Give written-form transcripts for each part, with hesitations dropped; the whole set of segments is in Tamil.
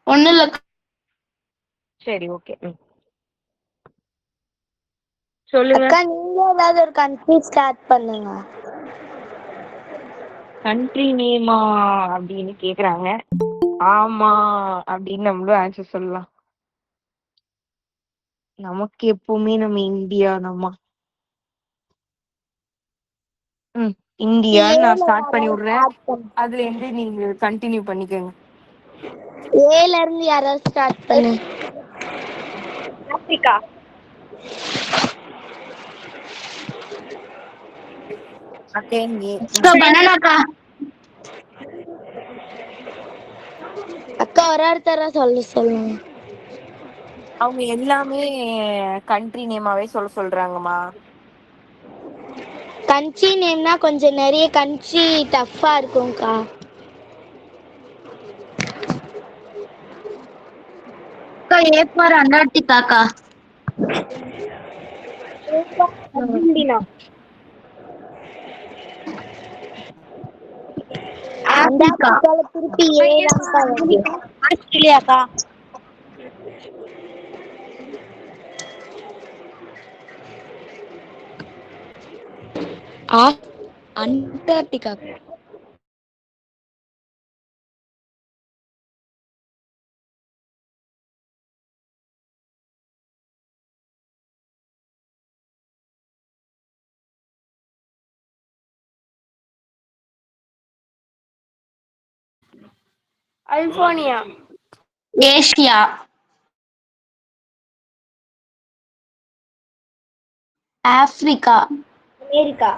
ஒண்ணு இல்ல. சரி, ஓகே. சொல்லுங்க. அக்கா நீங்க ஏதாவது ஒரு கண்ட்ரி ஸ்டார்ட் பண்ணுங்க. கண்ட்ரி நேமா அப்படின்னு கேக்குறாங்க. ஆமா அப்படின்னு நம்மளும் ஆன்சர் சொல்லலாம். நமக்கு எப்பவுமே நம்ம இந்தியா நம்ம இந்தியான்னு நான் ஸ்டார்ட் பண்ணி விடுறேன். அதுல இருந்து நீங்க கண்டினியூ பண்ணிக்கோங்க. ஏல இருந்து யாராவது ஸ்டார்ட் பண்ணு. ஆப்பிரிக்கா. அக்கா ஒரு ஒருத்தர சொல்லுங்க. அவங்க எல்லாமே கண்ட்ரி நேமாவே சொல்றாங்கம்மா. கண்ட்ரி நேம்னா கொஞ்சம் நிறைய கண்ட்ரி டஃப்பா இருக்கும்க்கா. ஏ ஃபார் அண்டார்டிகாக்கா. அர்ஜென்டினா. அண்டார்டிகால திருப்பி ஏதான்க்கா வருது. ஆஸ்திரேலியாக்கா. Antarctica. Albania. Asia. Africa. America.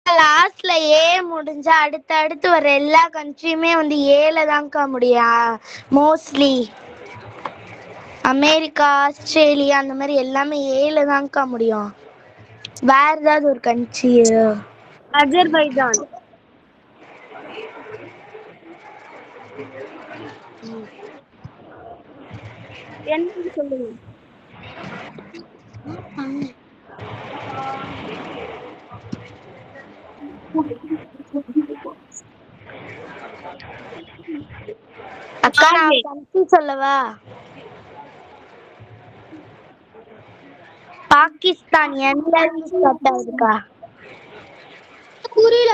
லாஸ்ட்ல ஏ முடிஞ்சா அடுத்து வர எல்லா கண்ட்ரியுமே வந்து ஏல தான்க்கா முடியும். மோஸ்ட்லி அமெரிக்கா, ஆஸ்திரேலியா அந்த மாதிரி எல்லாமே ஏல தான்க்கா முடியும். வேற ஏதாவது ஒரு கண்ட்ரி. அஜர்பைஜான். என்ன சொல்லுங்க. அக்கா நான் கண்ட்ரி சொல்லவா? பாகிஸ்தான். எந்த ஸ்டார்ட் ஆகுதுக்கா? புரியல.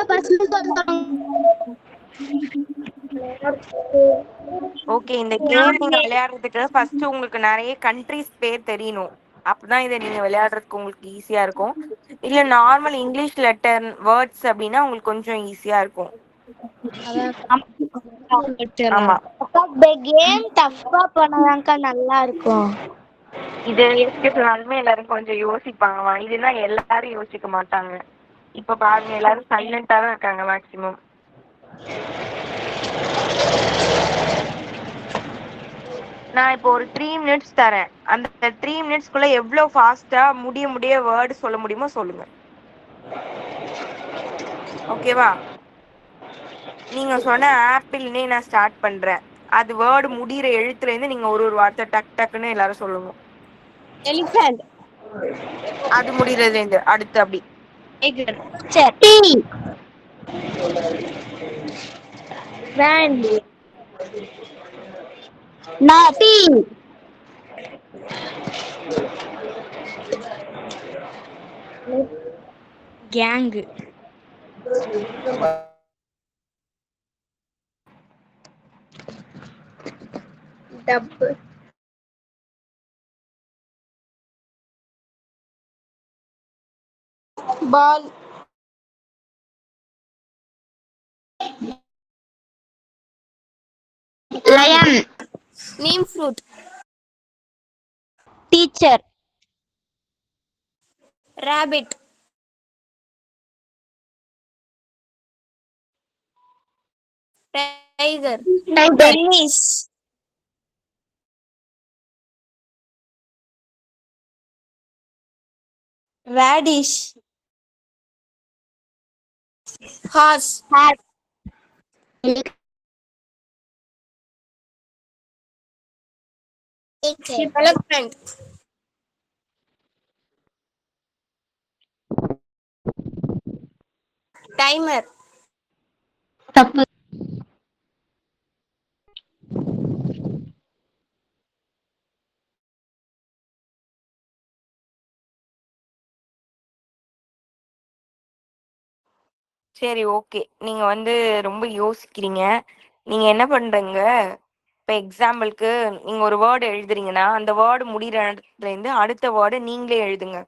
ஓகே, இந்த கேம் நீங்க விளையாடுறதுக்கு ஃபர்ஸ்ட் உங்களுக்கு நிறைய கண்ட்ரிஸ் பேர் தெரியணும். அப்பதான் இதை நீங்க விளையாடுறதுக்கு உங்களுக்கு ஈஸியா இருக்கும். இல்ல நார்மல் இங்கிலீஷ் லெட்டர் வேர்ட்ஸ் அப்படின்னா உங்களுக்கு கொஞ்சம் ஈஸியா இருக்கும். ஆமா, கேம் டஃப்பா பண்ணாதான்க்கா நல்லா இருக்கும். இது யோசிக்க சொன்னாலுமே எல்லாரும் கொஞ்சம் யோசிப்பாங்கம்மா. இதுனா எல்லாரும் யோசிக்க மாட்டாங்க. இப்ப பாருங்க, எல்லாரும் சைலண்டா தான் இருக்காங்க மேக்சிமம். நான் இப்போ ஒரு 3 மினிட்ஸ் தரேன். அந்த 3 மினிட்ஸ்க்குள்ள எவ்வளவு ஃபாஸ்டா முடிய வேர்டு சொல்ல முடியுமோ சொல்லுங்க. ஓகேவா? நீங்க சொன்ன ஆப்பிள்னே நான் ஸ்டார்ட் பண்றேன். அது வேர்டு முடிகிற எழுத்துல இருந்து நீங்க ஒரு வார்த்தை டக்குன்னு எல்லாரும் சொல்லுங்க. எலிஃபண்ட். அது முடிகிறதுல இருந்து அடுத்து அப்படி. கேங். டப்பு. Ball. Lion. Neem fruit. Teacher. Rabbit. Tiger. Tennis. Radish. Horse. Elephant. Timer. தப்பு. சரி, ஓகே. நீங்க வந்து ரொம்ப யோசிக்கிறீங்க. நீங்க என்ன பண்றீங்க, இப்ப எக்ஸாம்பிளுக்கு நீங்க ஒரு வேர்ட் எழுதுறீங்கன்னா, அந்த வேர்ட் முடியிற இடத்துலேருந்து அடுத்த வேர்ட நீங்களே எழுதுங்க.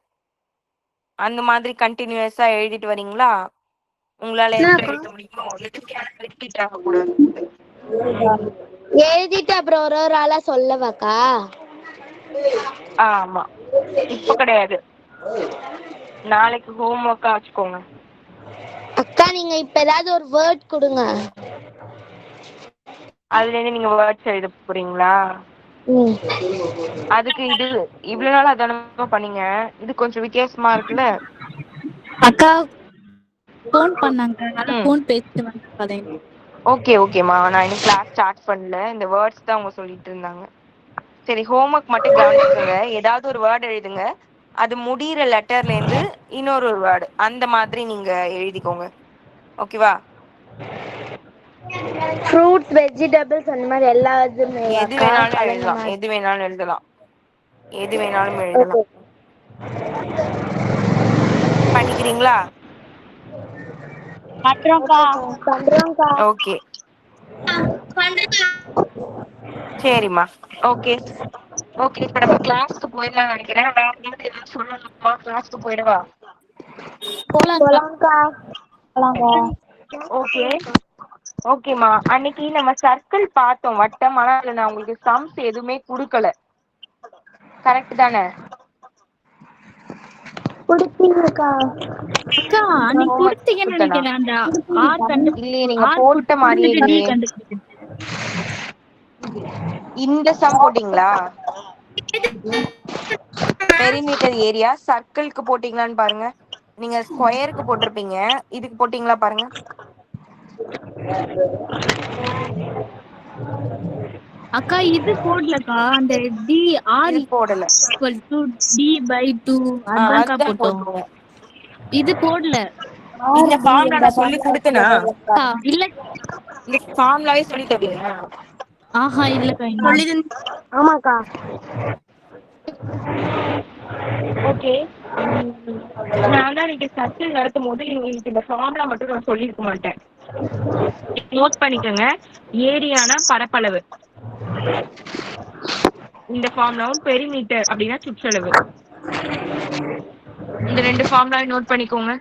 அந்த மாதிரி கன்டினியூயஸா எழுதிட்டு வரீங்களா? உங்களால எவ்வளோ எழுத முடியுமோ ரிப்பீட் ஆகக்கூடாது. எழுதிட்டு அப்புறம் ஒரு ஒரு ஆளா சொல்லவாக்கா? ஆமா. இப்ப கிடையாது. நாளைக்கு ஹோம் ஒர்க்கா வச்சுக்கோங்க. அக்கா நீங்க இப்ப ஏதாவது ஒரு வேர்ட் கொடுங்க. அதுல இருந்து நீங்க வேர்ட்ஸ் எழுத போறீங்களா? ம். அதுக்கு இது இவ்வளவு நாள் அதானமா பண்ணீங்க. இது கொஞ்சம் வித்தியாசமா இருக்குல்ல. அக்கா ஃபோன் பண்ணாங்க, அதனால ம். ஃபோன் பேசிட்டு வந்தேன். ஓகே ஓகேம்மா. நான் இன்னும் கிளாஸ் ஸ்டார்ட் பண்ணல. இந்த வேர்ட்ஸ் தான் அவங்க சொல்லிட்டு இருந்தாங்க. சரி, ஹோம்ஒர்க் மட்டும் கவனிச்சுக்கோங்க. ஏதாவது ஒரு வேர்டு எழுதுங்க. அது முடியிற லெட்டர்ல இருந்து இன்னொரு ஒரு வேர்டு அந்த மாதிரி நீங்க எழுதிக்கோங்க. ஓகேவா? ஃப்ரூட்ஸ், வெஜிடபிள்ஸ் அந்த மாதிரி எல்லா இதுமே எது அக்கா வேணாலும் கலந்த எழுதலாம். மாதிரி. எது வேணாலும் எழுதலாம். எது வேணாலும் எழுதலாம். ஓகே. பண்ணிக்கிறீங்களா? பண்றோம்க்கா. ஓகே, சரிம்மா. Okay okay. இப்ப நம்ம கிளாஸ்க்கு போயிடலாம்னு நினைக்கிறேன். வேற ஏதாவது சொல்லணுமா? கிளாஸ்க்கு போயிடவா? போலாம்க்கா. ஓகே ஓகேம்மா. அன்னைக்கு நம்ம சர்க்கிள் பார்த்தோம், வட்டம். ஆனா அதுல நான் உங்களுக்கு சம்ஸ் எதுவுமே கொடுக்கல. கரெக்ட் தானே? குடுப்பீங்கக்கா. அக்கா அன்னைக்கு ஹோம்ஒர்க் கொடுத்தீங்கன்னு கொடுத்தனா? நினைக்கிறேன். அந்த ஆர் கண்டு இல்லையே, நீங்க ஆர் போட்ட மாதிரியே கொடுத்துட்டு டி இல்லையே. கண்டுபிடிக்கிறேன். இந்த சம் போட்டீங்களா? பெரிமீட்டர் ஏரியா சர்க்கிள்க்கு போட்டீங்களான்னு பாருங்க. நீங்க ஸ்கொயருக்கு போட்டிருப்பீங்க. இதுக்கு போட்டீங்களா பாருங்க. அக்கா இது போடலக்கா. அந்த டி ஆர் இது போடல. ஈக்குவல் டு டி பை 2 அதான்க்கா அதுதான் போட்டோம். போட்டுருவோம். இது போடல. இந்த ஃபார்ம்ல நான் சொல்லி கொடுத்தேனா? இல்ல. இந்த ஃபார்ம்லாவே சொல்லி தருவீங்க? ஆஹா இல்லக்கா. இன்னும் ஆமாக்கா. ஓகே. நான் தான் இன்னைக்கு சர்க்கிள் நடத்தும் போது உங்களுக்கு இந்த ஃபார்ம்லா மட்டும் நான் சொல்லியிருக்க மாட்டேன். நோட் பண்ணிக்கோங்க. ஏரியானா பரப்பளவு. இந்த ஃபார்ம்லாவும் பெரிமீட்டர் அப்படின்னா சுற்றளவு. இந்த ரெண்டு ஃபார்ம்லாவும் நோட் பண்ணிக்கோங்க.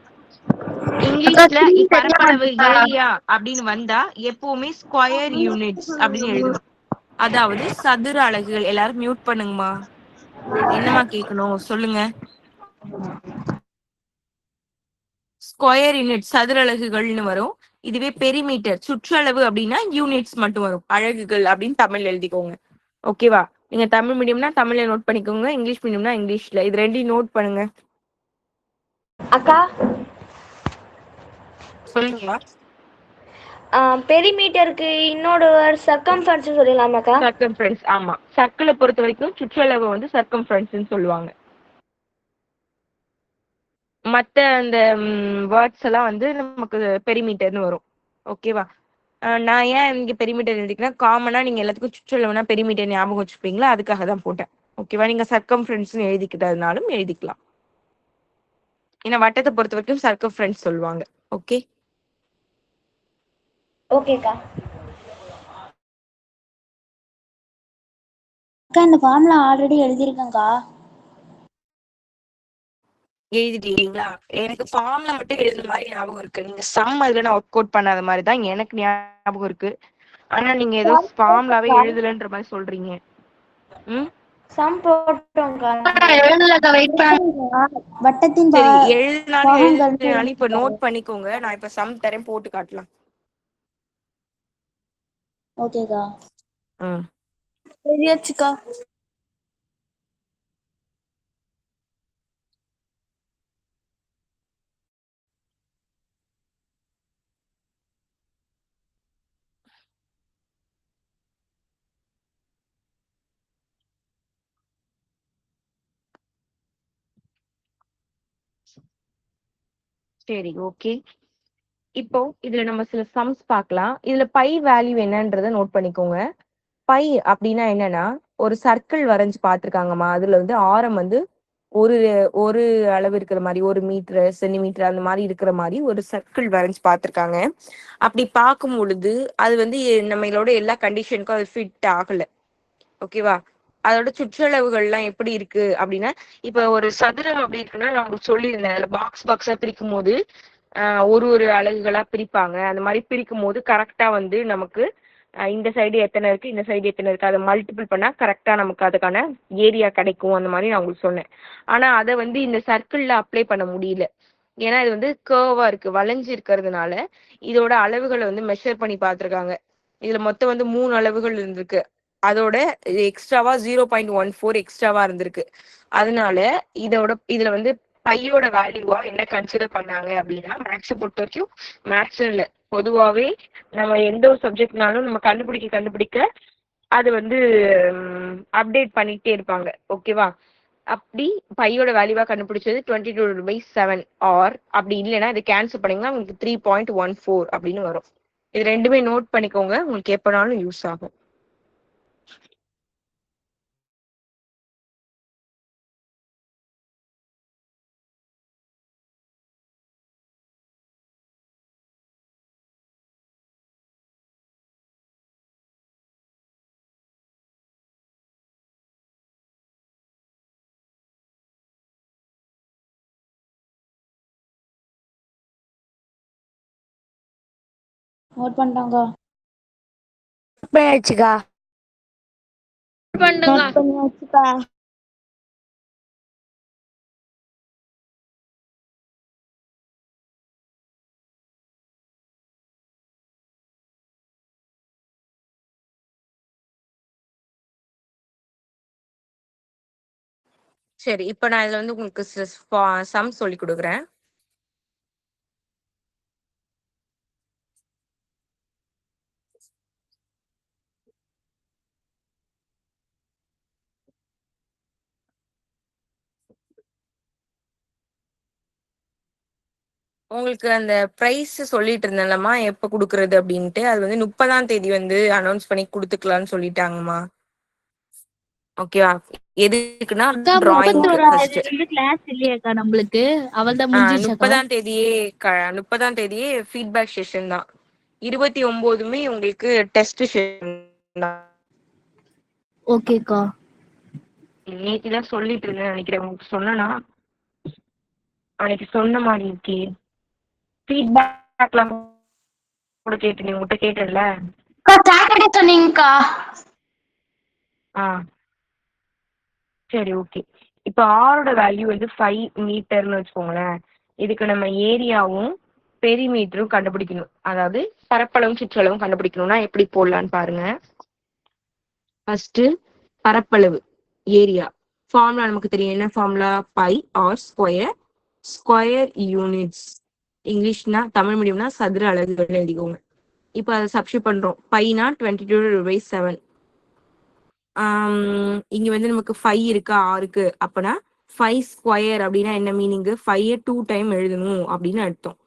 இங்கிலீஷ்ல பரப்பளவு ஏரியா அப்படின்னு வந்தா எப்பவுமே ஸ்கொயர் யூனிட்ஸ் அப்படின்னு எழுதணும். அதாவது சதுர அலகுகள். எல்லாரும் மியூட் பண்ணுங்கம்மா. என்னம்மா கேட்கணும் சொல்லுங்க. ஸ்கொயர் யூனிட் சதுர அலகுகள்னு வரும். இதுவே பெரிமீட்டர் சுற்றளவு அப்படின்னா யூனிட்ஸ் மட்டும் வரும். அலகுகள் அப்படின்னு தமிழ் எழுதிக்கோங்க. ஓகேவா? நீங்க தமிழ் மீடியம்னா தமிழ்ல நோட் பண்ணிக்கோங்க. இங்கிலீஷ் மீடியம்னா இங்கிலீஷ்ல. இது ரெண்டையும் நோட் பண்ணுங்க. அக்கா சொல்லுங்கம்மா. பெரிமீட்டருக்கு இன்னொரு சர்க்கம்ஃபரன்ஸ் சொல்லலாமாக்கா? சர்க்கம்ஃபரன்ஸ். ஆமா, சர்க்கிளை பொறுத்த வரைக்கும் சுற்றளவு வந்து சர்க்கம்ஃபரன்ஸ்னு சொல்லுவாங்க. மத்த அந்த வேர்ட்ஸ் எல்லாம் வந்து நமக்கு பெரிமீட்டர்னு வரும். ஓகேவா? நான் ஏன் இங்க பெரிமீட்டர் எழுதிக்கிறேன், காமனா நீங்க எல்லாத்துக்கும் சுற்றளவுனா பெரிமீட்டர் ஞாபகம் வச்சுப்பீங்களா, அதுக்காக தான் போட்டேன். ஓகேவா? நீங்க சர்க்கம்ஃபரன்ஸ்னு எழுதிக்கிறதுனாலும் எழுதிக்கலாம். ஏன்னா வட்டத்தை பொறுத்த வரைக்கும் சர்க்கம்ஃபரன்ஸ் சொல்லுவாங்க. ஓகே ஓகேக்கா. அக்கா இந்த ஃபார்ம்ல ஆல்ரெடி எழுதியிருக்கேன்க்கா. எழுதிட்டீங்களா? எனக்கு ஃபார்ம்ல மட்டும் எழுதுற மாதிரி ஞாபகம் இருக்கு. நீங்க சம் அதுல நான் ஒர்க் அவுட் பண்ணாத மாதிரி தான் எனக்கு ஞாபகம் இருக்கு. ஆனா நீங்க ஏதோ ஃபார்ம்லாவே எழுதலன்ற மாதிரி சொல்றீங்க. சம் போட்டோம்க்கா. வட்டத்தின் சரி, எழுதினாலும் பாகங்கள்னு எழுதினாலும் இப்ப எழுதியிருக்காரு. நோட் பண்ணிக்கோங்க. நான் இப்ப சம் தரேன், போட்டு காட்டலாம். ஓகேக்கா. ம் தெரியாச்சுக்கா. சரி, ஓகே. இப்போ இதுல நம்ம சில சம்ஸ் பார்க்கலாம். இதுல பை வேல்யூ என்னன்றத நோட் பண்ணிக்கோங்க. பை அப்படின்னா என்னன்னா, ஒரு சர்க்கிள் வரைஞ்சு பார்த்திருக்காங்கம்மா. அதுல வந்து ஆரம் வந்து ஒரு ஒரு அளவு இருக்கிற மாதிரி, 1 மீட்டர் சென்டிமீட்டர் அந்த மாதிரி இருக்கிற மாதிரி ஒரு சர்க்கிள் வரைஞ்சு பார்த்திருக்காங்க. அப்படி பார்க்கும் பொழுது அது வந்து நம்மளோட எல்லா கண்டிஷனுக்கும் அது ஃபிட் ஆகல. ஓகேவா? அதோட சுற்றளவுகள்லாம் எப்படி இருக்கு அப்படின்னா, இப்ப ஒரு சதுரம் அப்படி இருக்குன்னா நான் உங்களுக்கு சொல்லியிருந்தேன். அதுல பாக்ஸ் பாக்ஸா பிரிக்கும் போது ஒரு ஒரு அலகுகளா பிரிப்பாங்க. அந்த மாதிரி பிரிக்கும் போது கரெக்டா வந்து நமக்கு இந்த சைடு எத்தனை இருக்கு, இந்த சைடு எத்தனை இருக்கு, அதை மல்டிபிள் பண்ணா கரெக்டா நமக்கு அதுக்கான ஏரியா கிடைக்கும். அந்த மாதிரி நான் உங்களுக்கு சொன்னேன். ஆனா அதை வந்து இந்த சர்க்கிள்ல அப்ளை பண்ண முடியல. ஏன்னா இது வந்து கேர்வா இருக்கு, வளைஞ்சு இருக்கிறதுனால இதோட அளவுகளை வந்து மெஷர் பண்ணி பார்த்திருக்காங்க. இதுல மொத்தம் வந்து 3 அளவுகள் இருந்திருக்கு. அதோட எக்ஸ்ட்ராவா 0.14 எக்ஸ்ட்ராவா இருந்திருக்கு. அதனால இதுல வந்து பையோட வேல்யூவா என்ன கன்சிடர் பண்ணாங்க அப்படின்னா, மேக்ஸை பொறுத்த வரைக்கும் மேக்ஸ் இல்ல, பொதுவாவே நம்ம எந்த ஒரு சப்ஜெக்ட்னாலும் நம்ம கண்டுபிடிக்க அது வந்து அப்டேட் பண்ணிட்டே இருப்பாங்க. ஓகேவா? அப்படி பையோட வேல்யூவா கண்டுபிடிச்சது 22/7 ஆர் அப்படி இல்லைன்னா இது கேன்சல் பண்ணீங்கன்னா உங்களுக்கு 3.14 அப்படின்னு வரும். இது ரெண்டுமே நோட் பண்ணிக்கோங்க, உங்களுக்கு எப்பனாலும் யூஸ் ஆகும். நோட் பண்ணிட்டாங்க. பண்ணியாச்சுக்கா. நோட் பண்ணியாச்சுக்கா. சரி, இப்ப நான் இதுல வந்து உங்களுக்கு சம் சொல்லி கொடுக்குறேன். உங்களுக்கு அந்த பிரைஸ் சொல்லிட்டு இருந்தேன்லம்மா, எப்ப குடுக்கறது அப்படின்ட்டு. அது வந்து 30ஆம் தேதி வந்து அனௌன்ஸ் பண்ணி குடுத்துக்கலாம்னு சொல்லிட்டாங்கம்மா. ஓகேவா? எதுக்குன்னா அக்கா டிராயிங்க்கு 31ஆம் ஃபர்ஸ்ட். தேதி வந்து கிளாஸ் இல்லையாக்கா நம்மளுக்கு? அவள்தான் முடிஞ்சிருச்சாக்கா? 30ஆம் தேதியே ஃபீட்பேக் செஷன் தான். 29மே உங்களுக்கு டெஸ்ட் செஷன் தான். ஓகேக்கா. நேத்திதான் சொல்லிட்டு இருந்தேன் நினைக்கிறேன். உங்களுக்கு சொன்னா அன்னைக்கு சொன்ன மாதிரி இருக்கே. ஃபீட்பேக்லாம் கூட கேட்டு நீ உங்ககிட்ட கேட்டல. சாட்டர்டே சொன்னீங்கக்கா. ஆ சரி, ஓகே. இப்போ ஆரோட வேல்யூ வந்து 5 மீட்டர்னு வச்சுக்கோங்களேன். இதுக்கு நம்ம ஏரியாவும் பெரிமீட்டரும் கண்டுபிடிக்கணும். அதாவது பரப்பளவும் சுற்றளவும் கண்டுபிடிக்கணும்னா எப்படி போடலான்னு பாருங்க. ஃபர்ஸ்ட் பரப்பளவு ஏரியா ஃபார்முலா நமக்கு தெரியும். என்ன formula? Pi r square. Square units இங்கிலீஷ்னா, தமிழ் மீடியம்னா சதுர அலகுகள் எழுதிக்கோங்க. இப்போ அதை சப்ஸ்டியூட் பண்றோம். பைனா 22/7. இங்க வந்து நமக்கு 5 இருக்கா, 6 அப்பனா 5 ஸ்கொயர் அப்படின்னா என்ன மீனிங்? 5 2 டைம் எழுதணும் அப்படின்னு அர்த்தம்.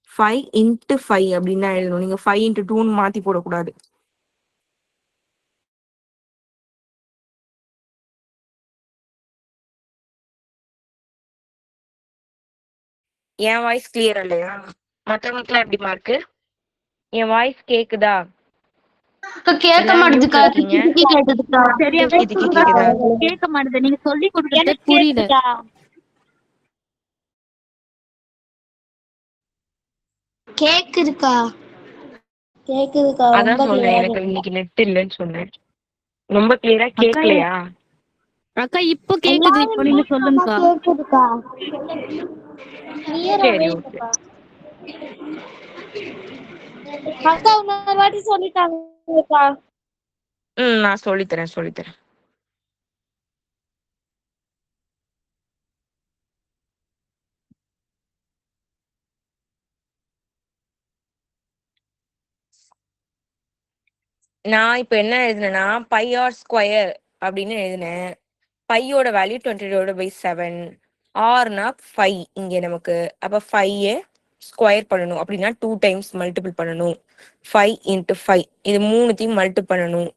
5 இன்ட்டு 5 அப்படின்னு தான் எழுதணும். நீங்க 5 இன்ட்டு 2ன்னு மாத்தி போடக்கூடாது. என் வாய்ஸ் கிளியர் இல்லையா? மற்றவங்களுக்குலாம் எப்படி மார்க்கு? என் வாய்ஸ் கேக்குதா? கேட்க எல்லாரும் மியூட்ல மாட்டேதுக்கா. இருக்கீங்க. திக்கி திக்கி கேக்குதுக்கா. சரியாவே திக்கி திக்கி கேக்குதா? கேட்க மாட்டேது. நீங்க சொல்லி கொடுக்கறது எனக்கு புரியல. கேக்குதுக்கா. கேக்குதுக்கா. கேக்குதுக்கா, ரொம்ப அதான் சொன்னேன், கிளியரா எனக்கு கேக்குது. இன்னைக்கு நெட் இல்லைன்னு சொன்னேன். ரொம்ப கிளியரா அக்கா கேக்கலையா? அக்கா இப்போ கேக்குது. இப்போ எல்லாருமே நீங்க சொன்னா சொல்லுங்கக்கா. கேக்குதுக்கா. கிளியராவே சரி, ஓகே. இல்லக்கா. அக்கா இன்னொரு வாட்டி சொல்லிட்டாங்கக்கா. நான் சொல்லித்தரேன். நான் இப்ப என்ன எழுதுனேன்னா, பை ஆர் ஸ்கொயர் அப்படின்னு எழுதினேன். பையோட வேல்யூ 22/7. ஆர்னா 5 இங்க நமக்கு. அப்ப 5 ஸ்கொயர் பண்ணணும். அப்படின்னா 2 டைம்ஸ் மல்டிபிள் பண்ணணும். 5 இன்ட்டு 5 இது மூணுத்தையும் மல்டிபிள் பண்ணணும்.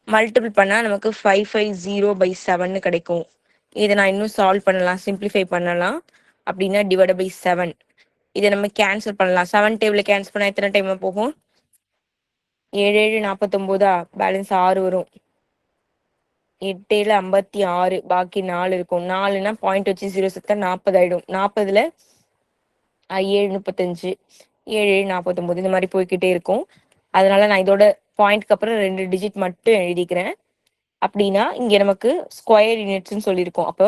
மல்டிபிள் பண்ணா நமக்கு 550/7 கிடைக்கும். இதை நான் இன்னும் சால்வ் பண்ணலாம், சிம்பிளிஃபை பண்ணலாம். அப்படின்னா டிவைட் பை 7. இதை நம்ம கேன்சல் பண்ணலாம். 7 டேபிள் கேன்சல் பண்ணா எத்தனை டைம் போகும்? 7 7 49. பேலன்ஸ் 6 வரும். 8 7 56. பாக்கி 4 இருக்கும். 4னா பாயிண்ட் வச்சு 0 சேர்த்தா 40 ஆயிடும். 40ல 7 35, 7 7 49 இந்த மாதிரி போய்கிட்டே இருக்கும். அதனால நான் இதோட பாயிண்ட்க்கு அப்புறம் 2 டிஜிட் மட்டும் எழுதிக்கிறேன். அப்படின்னா இங்க நமக்கு ஸ்கொயர் யூனிட்ஸ்ன்னு சொல்லியிருக்கோம். அப்போ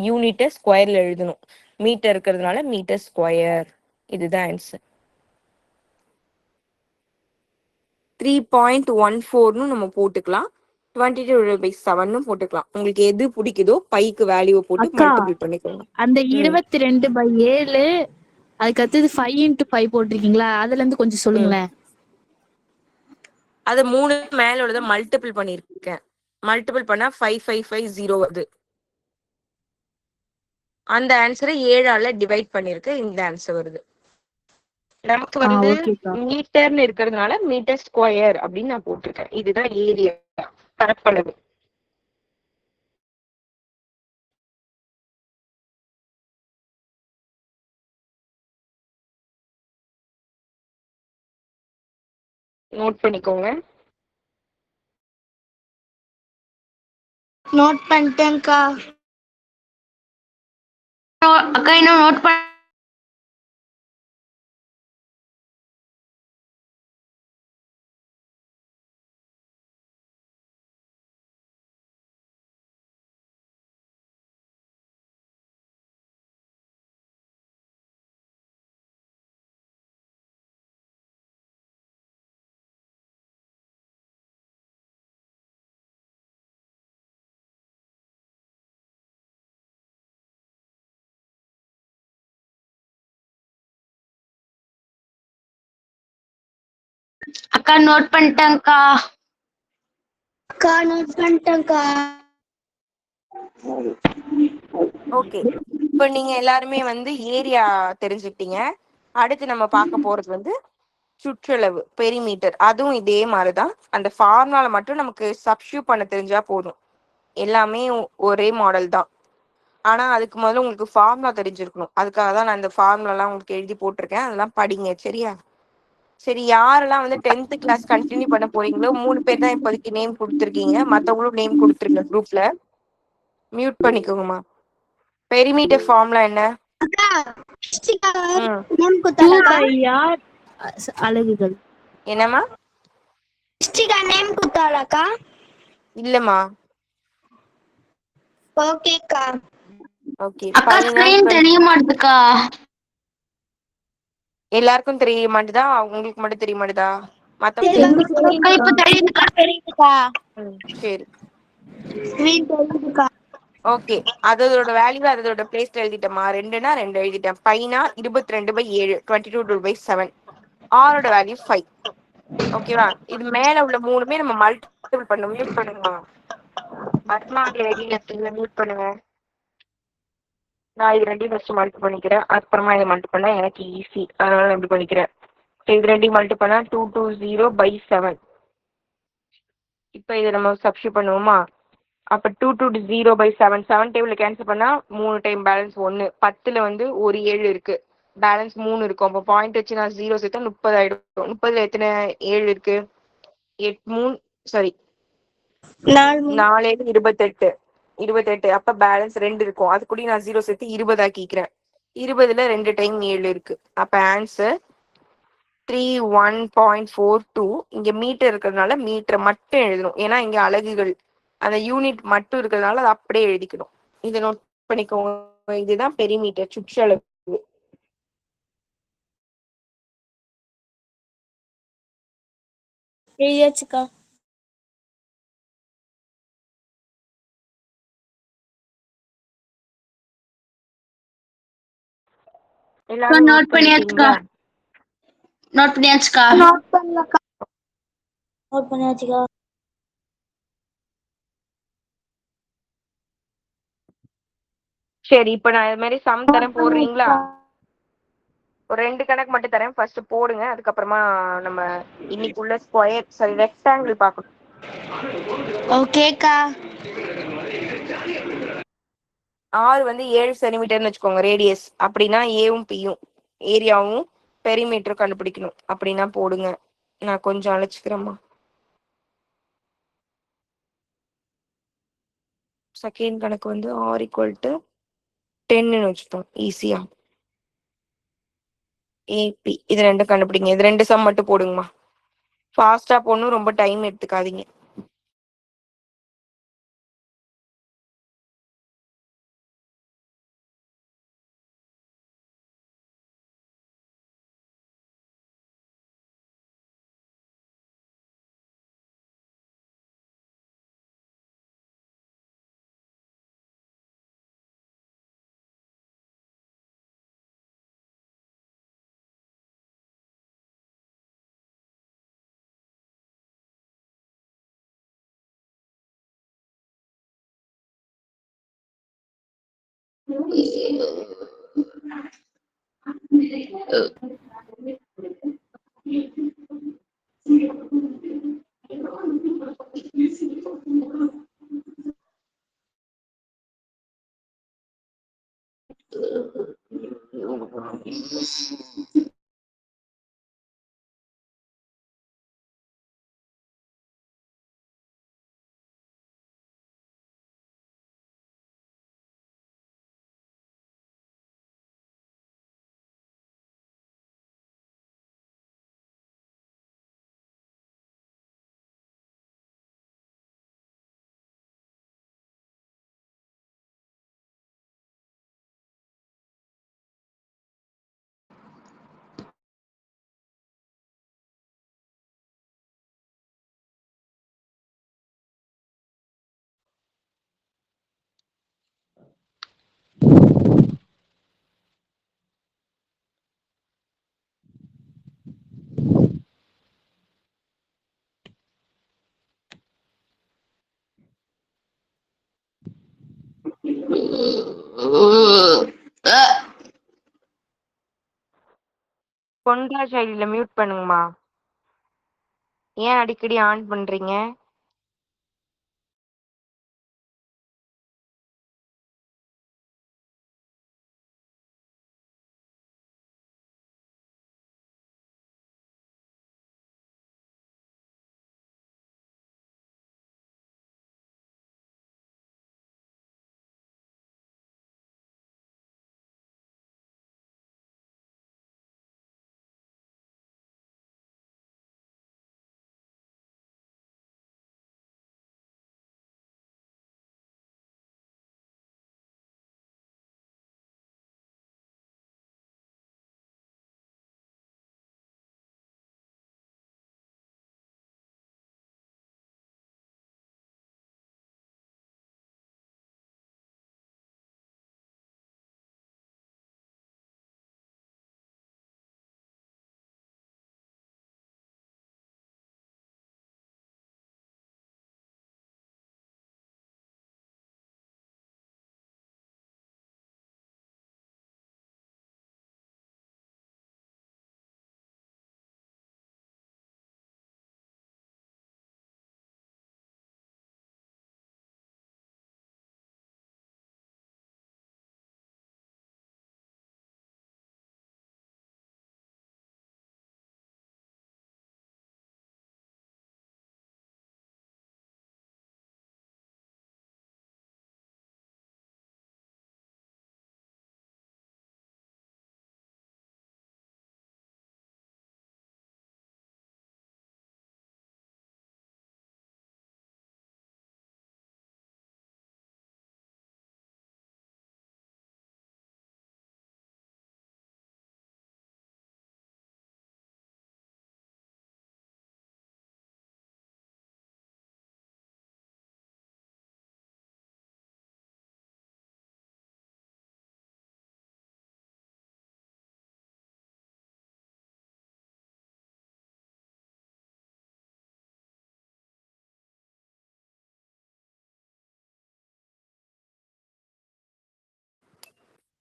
யூனிட்டை ஸ்கொயர்ல எழுதணும். மீட்டர் இருக்கிறதுனால மீட்டர் ஸ்கொயர். இதுதான் ஆன்சர். 3.14ன்னு நம்ம போட்டுக்கலாம். 22/7 போட்டுக்கலாம். உங்களுக்கு எது பிடிக்குதோ பைக்கு வேல்யூ போட்டு அக்கா மல்டிபிள் பண்ணிக்கோங்க. அந்த 22/7 அதுக்கு அடுத்தது 5 இன்ட்டு 5 போட்டிருக்கீங்களா, அதுல இருந்து கொஞ்சம் சொல்லுங்களேன். அதை 3 மேல உள்ளதை மல்டிபிள் பண்ணிருக்கேன். மல்டிபிள் பண்ணா 5550 வருது. அந்த ஆன்சரை 7ஆல டிவைட் பண்ணிருக்கு. இந்த ஆன்சர் வருது. நமக்கு வந்து ஓகேக்கா. மீட்டர்னு இருக்கிறதுனால மீட்டர் ஸ்கொயர் அப்படின்னு நான் போட்டிருக்கேன். இதுதான் ஏரியா, பரப்பளவு. நோட் பண்ணிக்கோங்க. நோட் பண்ணிட்டேன்க்கா. அக்கா இன்னும் நோட் பண்ண அக்கா நோட் பண்ணிட்டேன்க்கா. அக்கா நோட் பண்ணிட்டேன்க்கா. ஓகே, இப்போ நீங்க எல்லாருமே வந்து ஏரியா தெரிஞ்சுக்கிட்டீங்க. அடுத்து நம்ம பார்க்க போறது வந்து சுற்றளவு, பெரிமீட்டர். அதுவும் இதே மாதிரிதான். அந்த ஃபார்முலால மட்டும் நமக்கு சப்ஸ்டியூட் பண்ண தெரிஞ்சா போதும். எல்லாமே ஒரே மாடல் தான். ஆனா அதுக்கு முதல்ல உங்களுக்கு ஃபார்முலா தெரிஞ்சிருக்கணும். அதுக்காக தான் நான் இந்த ஃபார்முலாலாம் உங்களுக்கு எழுதி போட்டிருக்கேன். அதெல்லாம் படிங்க, சரியா? சரி, யாரெல்லாம் வந்து 10th கிளாஸ் கண்டினியூ பண்ண போறீங்களோ 3 பேர் தான் இப்போதைக்கு நேம் கொடுத்துருக்கீங்க. மற்றவங்களும் நேம் கொடுத்துருங்க குரூப்ல. மியூட் பண்ணிக்கோங்கம்மா. பெரிமீட்டர் ஃபார்முலா என்ன? அக்கா ம், நேம் 2 குத்தாலக்கா. by r அலகுகள். என்னம்மா? நேம் குத்தாலக்கா. இல்லம்மா. ஓகேக்கா. ஓகே, அக்கா ஸ்கிரீன் தெரிய மாட்டுதுக்கா. எல்லாருக்கும் தெரிய மாட்டுதா? உங்களுக்கு மட்டும் தெரிய மாட்டுதா? மத்தவங்க அக்கா இப்ப தெரியுதுக்கா. சரி, ஸ்கிரீன் தெரியுதுக்கா. ஓகே. அதோட வேல்யூ அதோட பிளேஸ்ல எழுதிட்டேம்மா. 2னா 2 எழுதிட்டேன். பைனா 22/7, 22/7. ஆரோட வேல்யூ 5. ஓகேவா? இது மேல உள்ள மூணுமே நம்ம மல்டிபிள் பண்ண. மியூட் பண்ணுங்க. பத்மா மியூட் பண்ணுங்க. நான் இது ரெண்டையும் ஃபர்ஸ்ட் மல்டிபிள் பண்ணிக்கிறேன். அப்புறமா இதை மல்டிபிள் பண்ணா எனக்கு ஈஸி, அதனால நான் இப்படி பண்ணிக்கிறேன். இது ரெண்டையும் மல்டிபிள் பண்ணா 220/7. இப்போ இதை நம்ம சப்ஸ்டியூட் பண்ணுவோமா? அப்ப 220/7. 7 டேபிள் கேன்சல் பண்ணா 3 டைம் பேலன்ஸ் 1. 10ல வந்து ஒரு 7 இருக்கு, பேலன்ஸ் 3 இருக்கும். அப்போ பாயிண்ட் வச்சு நான் 0 சேர்த்தா 30 ஆயிடும். 30ல எத்தனை 7 இருக்கு? 8 3 சாரி 4 7 28. 28. அப்ப பேலன்ஸ் 2 இருக்கும். அது கூட நான் 0 சேர்த்து 20 ஆக்கிக்கிறேன். 20ல 2 டைம் 7 இருக்கு. அப்ப ஆன்சர் 31.42. இங்க மீட்டர் இருக்கிறதுனால மீட்டர் மட்டும் எழுதணும். ஏன்னா இங்க அலகுகள், அந்த யூனிட் மட்டும் இருக்கிறதுனால அதை அப்படியே எழுதிக்கணும். இதை நோட் பண்ணிக்கோங்க. இதுதான் பெரிமீட்டர், சுற்றளவு. எழுதியாச்சுக்கா. எல்லாரும் நோட் பண்ணிட்டீங்களா? நோட் பண்ணியாச்சுக்கா. நோட் பண்ணலக்கா. நோட் பண்ணியாச்சுக்கா. சரி, இப்ப நான் இது மாதிரி சம் தரேன், போடுறீங்களா? ஒரு 2 கணக்கு மட்டும் தரேன், ஃபர்ஸ்ட் போடுங்க. அதுக்கப்புறமா நம்ம இன்னைக்குள்ள ஸ்கொயர் சாரி ரெக்டாங்கிள் பார்க்கணும். ஓகேக்கா. ஆறு வந்து 7 சென்டிமீட்டர்னு வச்சுக்கோங்க ரேடியஸ். அப்படின்னா ஏவும் பியும் ஏரியாவும் பெரிமீட்டரும் கண்டுபிடிக்கணும். அப்படின்னா போடுங்க. நான் கொஞ்சம் அழைச்சிக்கிறேம்மா. செகண்ட் கணக்கு வந்து ஆர் ஈக்குவல் டு 10ன்னு வச்சுப்போம் ஈஸியா. ஏபி இது ரெண்டும் கண்டுபிடிங்க. இது 2 சம் மட்டும் போடுங்கம்மா. ஃபாஸ்டா போடணும், ரொம்ப டைம் எடுத்துக்காதீங்க. கொண்டா சைடில் மியூட் பண்ணுங்கம்மா. ஏன் அடிக்கடி ஆன் பண்றீங்க?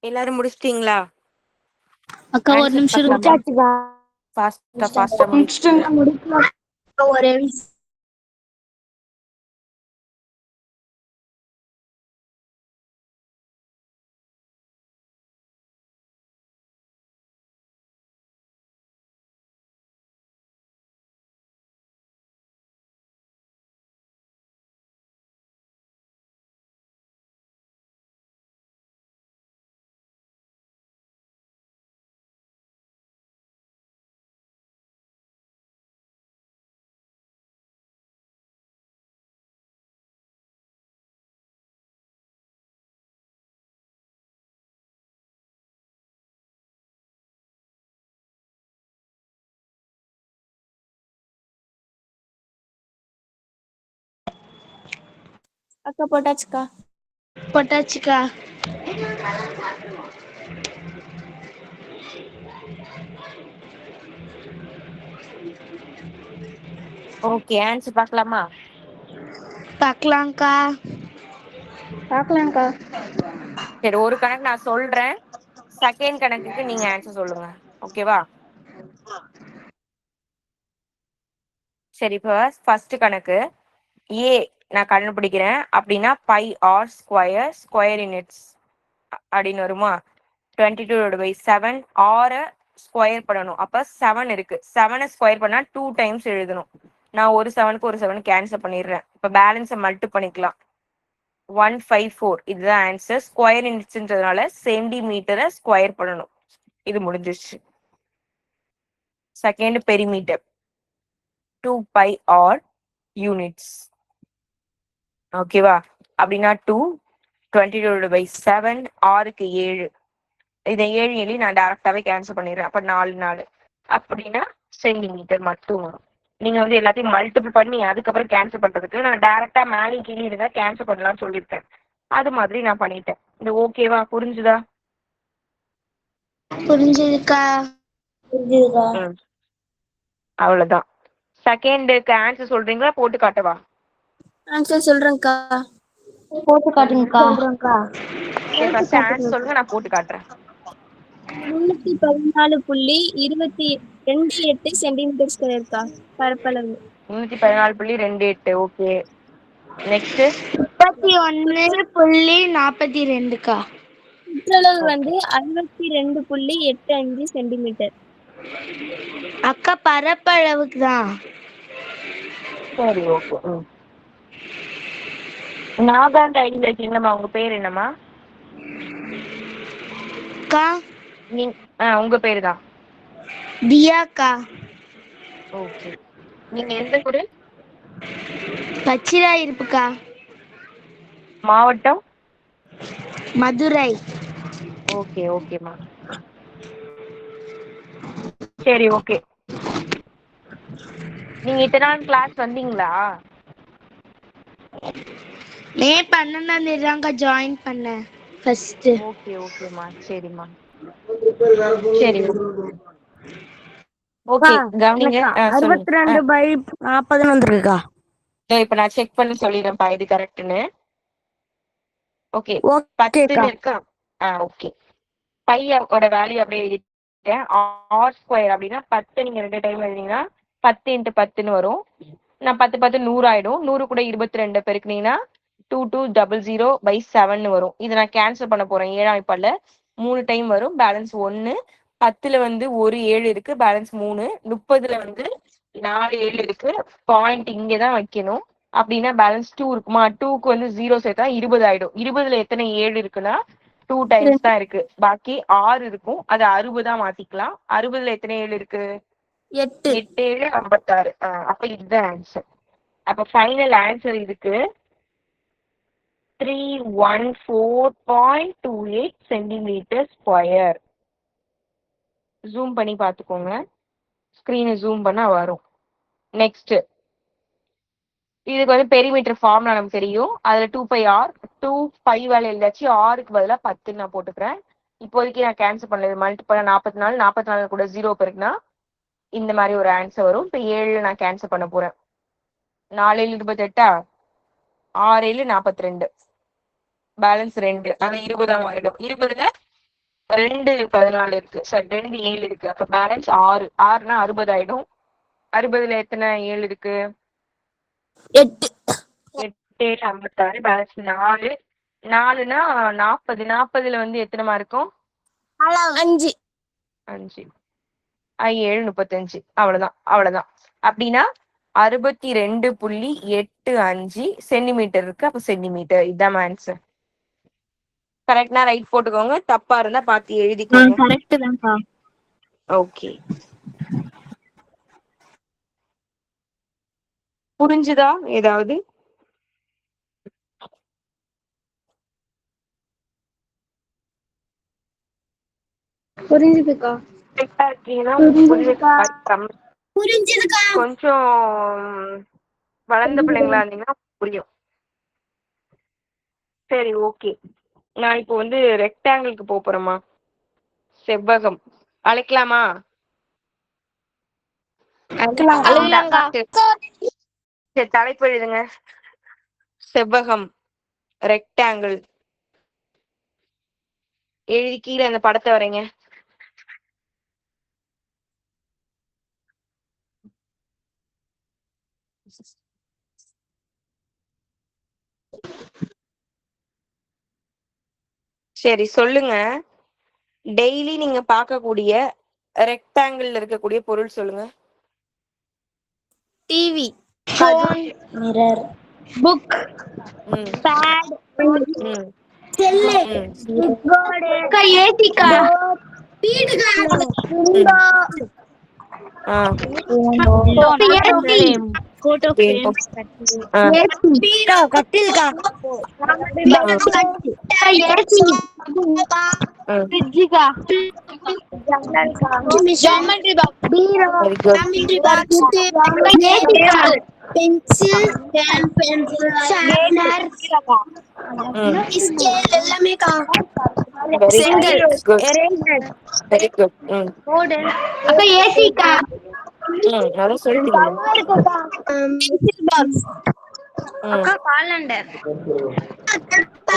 எல்லாரும் முடிச்சிட்டீங்களா? அக்கா ஒரு ஆன்சர் நிமிஷம் இருங்க. பார்க்கலாமா? முடிச்சாச்சுக்கா. ஃபாஸ்டா முடிங்க. முடிக்கலாம். ஒரே நிமிஷம். அக்கா போட்டாச்சுக்கா. போட்டாச்சுக்கா. ஓகே, ஆன்சர் பார்க்கலாமா? பார்க்கலாம்க்கா. பார்க்கலாம்க்கா. சரி, ஒரு கணக்கு நான் சொல்றேன். செகண்ட் கணக்குக்கு நீங்க ஆன்சர் சொல்லுங்க. ஓகேவா? சரி, இப்போ ஃபர்ஸ்ட் கணக்கு ஏ நான் கண்டுபிடிக்கிறேன் அப்படின்னா pi r square square units அப்படின்னு வருமா? 22/7 ஆரை ஸ்கொயர் பண்ணணும். அப்ப 7 இருக்கு. 7 ஸ்கொயர் பண்ணா 2 டைம்ஸ் எழுதணும். நான் ஒரு 7க்கு ஒரு 7 கேன்சல் பண்ணிடுறேன். இப்ப பேலன்ஸை மல்டி பண்ணிக்கலாம். 154 இதுதான் ஆன்சர். ஸ்கொயர் யூனிட்ஸ்ன்றதுனால சென்டிமீட்டரை ஸ்கொயர் பண்ணணும். இது முடிஞ்சிருச்சு. Second perimeter 2 pi r units. ஓகேவா? அப்படின்னா 2 22/7 ஆருக்கு 7. இதை 7 எழுதி நான் டேரக்டாவே கேன்சல் பண்ணிடுறேன். அப்ப 4 அப்படின்னா சென்டிமீட்டர் மட்டும் வரும். நீங்க வந்து எல்லாத்தையும் மல்டிபிள் பண்ணி அதுக்கப்புறம் கேன்சல் பண்றதுக்கு நான் டைரக்டா மேலே கீழே இருந்தா கேன்சல் பண்ணலாம்னு சொல்லியிருக்கேன். அது மாதிரி நான் பண்ணிட்டேன். இந்த ஓகேவா? புரிஞ்சுதா? புரிஞ்சுதுக்கா. புரிஞ்சுதுக்கா. அவ்வளவுதான். செகண்டுக்கு ஆன்சர் சொல்றீங்களா போட்டு காட்டவா? ஆன்சர் சொல்றேன்க்கா. போட்டு காட்டுங்கக்கா. சரி, ஃபர்ஸ்ட் ஆன்சர் சொல்லுங்க, நான் போட்டு காட்டுறேன். 314.28 சென்டிமீட்டர் ஸ்கொயர்க்கா பரப்பளவு. 314.28. ஓகே, நெக்ஸ்ட் 31.42க்கா. சுற்றளவு வந்து 62.85 சென்டிமீட்டர். அக்கா பரப்பளவுக்கு தான். சரி, ஓகே. நாகாந்து ஐடியில இருக்கீங்களா? உங்க பேர் என்னம்மா? அக்கா உங்க பேரு தான். தியாக்கா. ஓகே, நீங்க எந்த ஊரு? பச்சிலா இருப்புக்கா. மாவட்டம்? மதுரை. ஓகே, ஓகேம்மா. சரி, ஓகே. நீங்க இத்தனை நாள் கிளாஸ் வந்தீங்களா? மே 12ஆம் தேதி தான்க்கா ஜாயின் பண்ணேன் ஃபர்ஸ்ட். ஓகே, ஓகேம்மா. சரிம்மா. சரி, ஓகே. கவனிங்க. சொல்லுங்க. 62/40 வந்திருக்குக்கா. இப்ப நான் செக் பண்ணி சொல்லிடுறேன்ப்பா இது கரெக்ட்னு. ஓகே, ஓகேக்கா. 10 இருக்கா? ஓகே. பையோட வேல்யூ அப்படியே எழுதிட்டேன். ஆர் ஸ்கொயர் அப்படின்னா 10 நீங்க 2 டைம் எழுதிங்கன்னா 10 × 10ன்னு வரும். நான் 10 10 100 ஆயிடும். 100 கூட 22 பெருக்குனீங்கன்னா 2200/7 வரும். இதை நான் கேன்சல் பண்ண போறேன். 7ஆம் வாய்ப்பாடுல 3 டைம் வரும். பேலன்ஸ் 1. 10ல வந்து ஒரு 7 இருக்கு. பேலன்ஸ் 3. 30ல வந்து 4 7 இருக்கு. பாயிண்ட் இங்கதான் வைக்கணும். அப்படின்னா பேலன்ஸ் 2 இருக்குமா? 2க்கு வந்து 0 சேர்த்தா 20 ஆயிடும். 20ல எத்தனை 7 இருக்குன்னா 2 டைம்ஸ் தான் இருக்கு. பாக்கி 6 இருக்கும். அது 60 மாத்திக்கலாம். 60ல எத்தனை 7 இருக்கு? 8. 8 7 56. அப்ப இதுதான் ஆன்சர். அப்ப ஃபைனல் ஆன்சர் இதுக்கு 314.28 சென்டிமீட்டர் ஸ்கொயர். ஜூம் பண்ணி பாத்துக்கோங்க. ஸ்கிரீனை ஜூம் பண்ணா வரும். நெக்ஸ்ட் இதுக்கு வந்து பெரிமீட்டர் ஃபார்முலா நமக்கு தெரியும். அதுல 2 பை ஆர் 2 பை வேலை எழுதாச்சு. ஆருக்கு பதிலாக 10 நான் போட்டுக்கிறேன். இப்போதைக்கு நான் கேன்சல் பண்ணது மல்டிபிள் 44. 44 கூட 0 பெருக்குனா இந்த மாதிரி ஒரு ஆன்சர் வரும். இப்போ 7 நான் கேன்சல் பண்ண போறேன். 4 7 28. 6 7 42. பேலன்ஸ் 2. அது 20 ஆயிடும். 20ல 2 14 இருக்கு. சரி 2 7 இருக்கு. அப்ப பேலன்ஸ் 6. 6னா 60 ஆயிடும். 60ல எத்தனை 7 இருக்கு? 8. 8 56. பேலன்ஸ் 4. 4னா 40. 40ல வந்து எத்தனைமா இருக்கும்? 5. 5. 7 35. அவ்வளவுதான். அப்படின்னா 62.85 சென்டிமீட்டர் இருக்கு. அப்ப சென்டிமீட்டர். இதான் ஆன்சர். கரெக்ட்னா ரைட் போட்டுக்கோங்க. தப்பா இருந்தா பார்த்து எழுதிக்கோங்க. கரெக்ட் தான்க்கா. ஓகே. புரிஞ்சுதா ஏதாவது? புரிஞ்சுதுக்கா. கரெக்டா இருக்கீங்கன்னா புரிஞ்சுதுக்கா. கொஞ்சம் வளர்ந்த பிள்ளைங்களா இருந்தீங்கன்னா புரியும். சரி ஓகே. நான் இப்போ வந்து ரெக்டாங்கிளுக்கு போறேம்மா. செவ்வகம் அழைக்கலாமா? சரி தலைப்பு எழுதுங்க. செவ்வகம் ரெக்டாங்கிள் எழுதி கீழே அந்த படத்தை வரைங்க. சரி சொல்லுங்க. டெய்லி நீங்க பார்க்கக்கூடிய ரெக்டாங்கிள் இருக்கக்கூடிய பொருள் சொல்லுங்க. டிவி. ஃபோன், மிரர், புக், ம் பேட், ம் செல்லு. ம் போர்டு, ஏசிக்கா, வீடுக்கா. ம் ஆ போட்டோ சரி, ஃப்ரேம். ஆ கட்டில்கா, ம் ம் ஃப்ரிட்ஜுக்கா, ஜன்னல்கா, ஜாமெட்ரி பாக்ஸ், பீரோ, வெரி குட். Geometry box. ஏசிக்கா, பென்சில். ஷார்ப்னர், ம் ஸ்கேல் எல்லாமேக்கா. வெரி செங்கல். குட். Eraser, very good. ம் போர்டு, அக்கா ஏசிக்கா, ம் அதான் சொல்லிட்டீங்க. பென்சில் பாக்ஸ், ம் அக்கா காலண்டர்,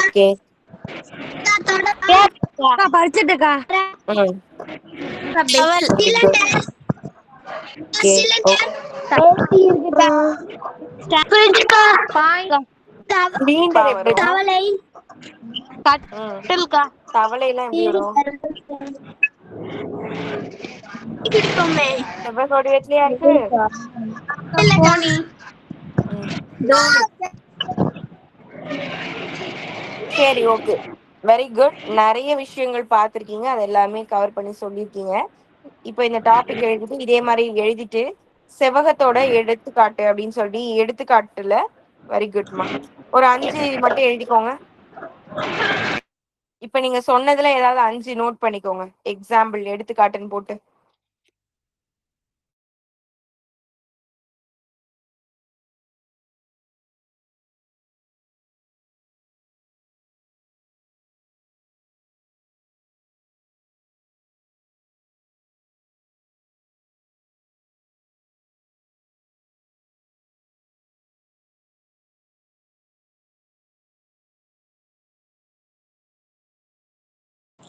ஓகே. அக்கா படிச்சுட்டுக்கா, ம் towel. Very good. Okay okay. AC இருக்குக்கா, ஃப்ரிட்ஜுக்கா, பாய், சிலிண்டர் எப்படி வரும்? தவளை. ம் கட்டில்கா, தவளைலாம் எப்படி வரும்? இருக்குமே. செவ்வக வடிவத்திலயா இருக்கு? கோணி, ம் சரி ஓகே. Very good. நிறைய விஷயங்கள் பார்த்துருக்கீங்க. அது எல்லாமே கவர் பண்ணி சொல்லியிருக்கீங்க. இப்போ இந்த டாபிக் எழுதிட்டு இதே மாதிரி எழுதிட்டு செவ்வகத்தோட எடுத்துக்காட்டு அப்படின்னு சொல்லி எடுத்துக்காட்டுல வெரி குட்மா ஒரு 5 மட்டும் எழுதிக்கோங்க. இப்ப நீங்க சொன்னதுல ஏதாவது 5 நோட் பண்ணிக்கோங்க. எக்ஸாம்பிள் எடுத்துக்காட்டுன்னு போட்டு.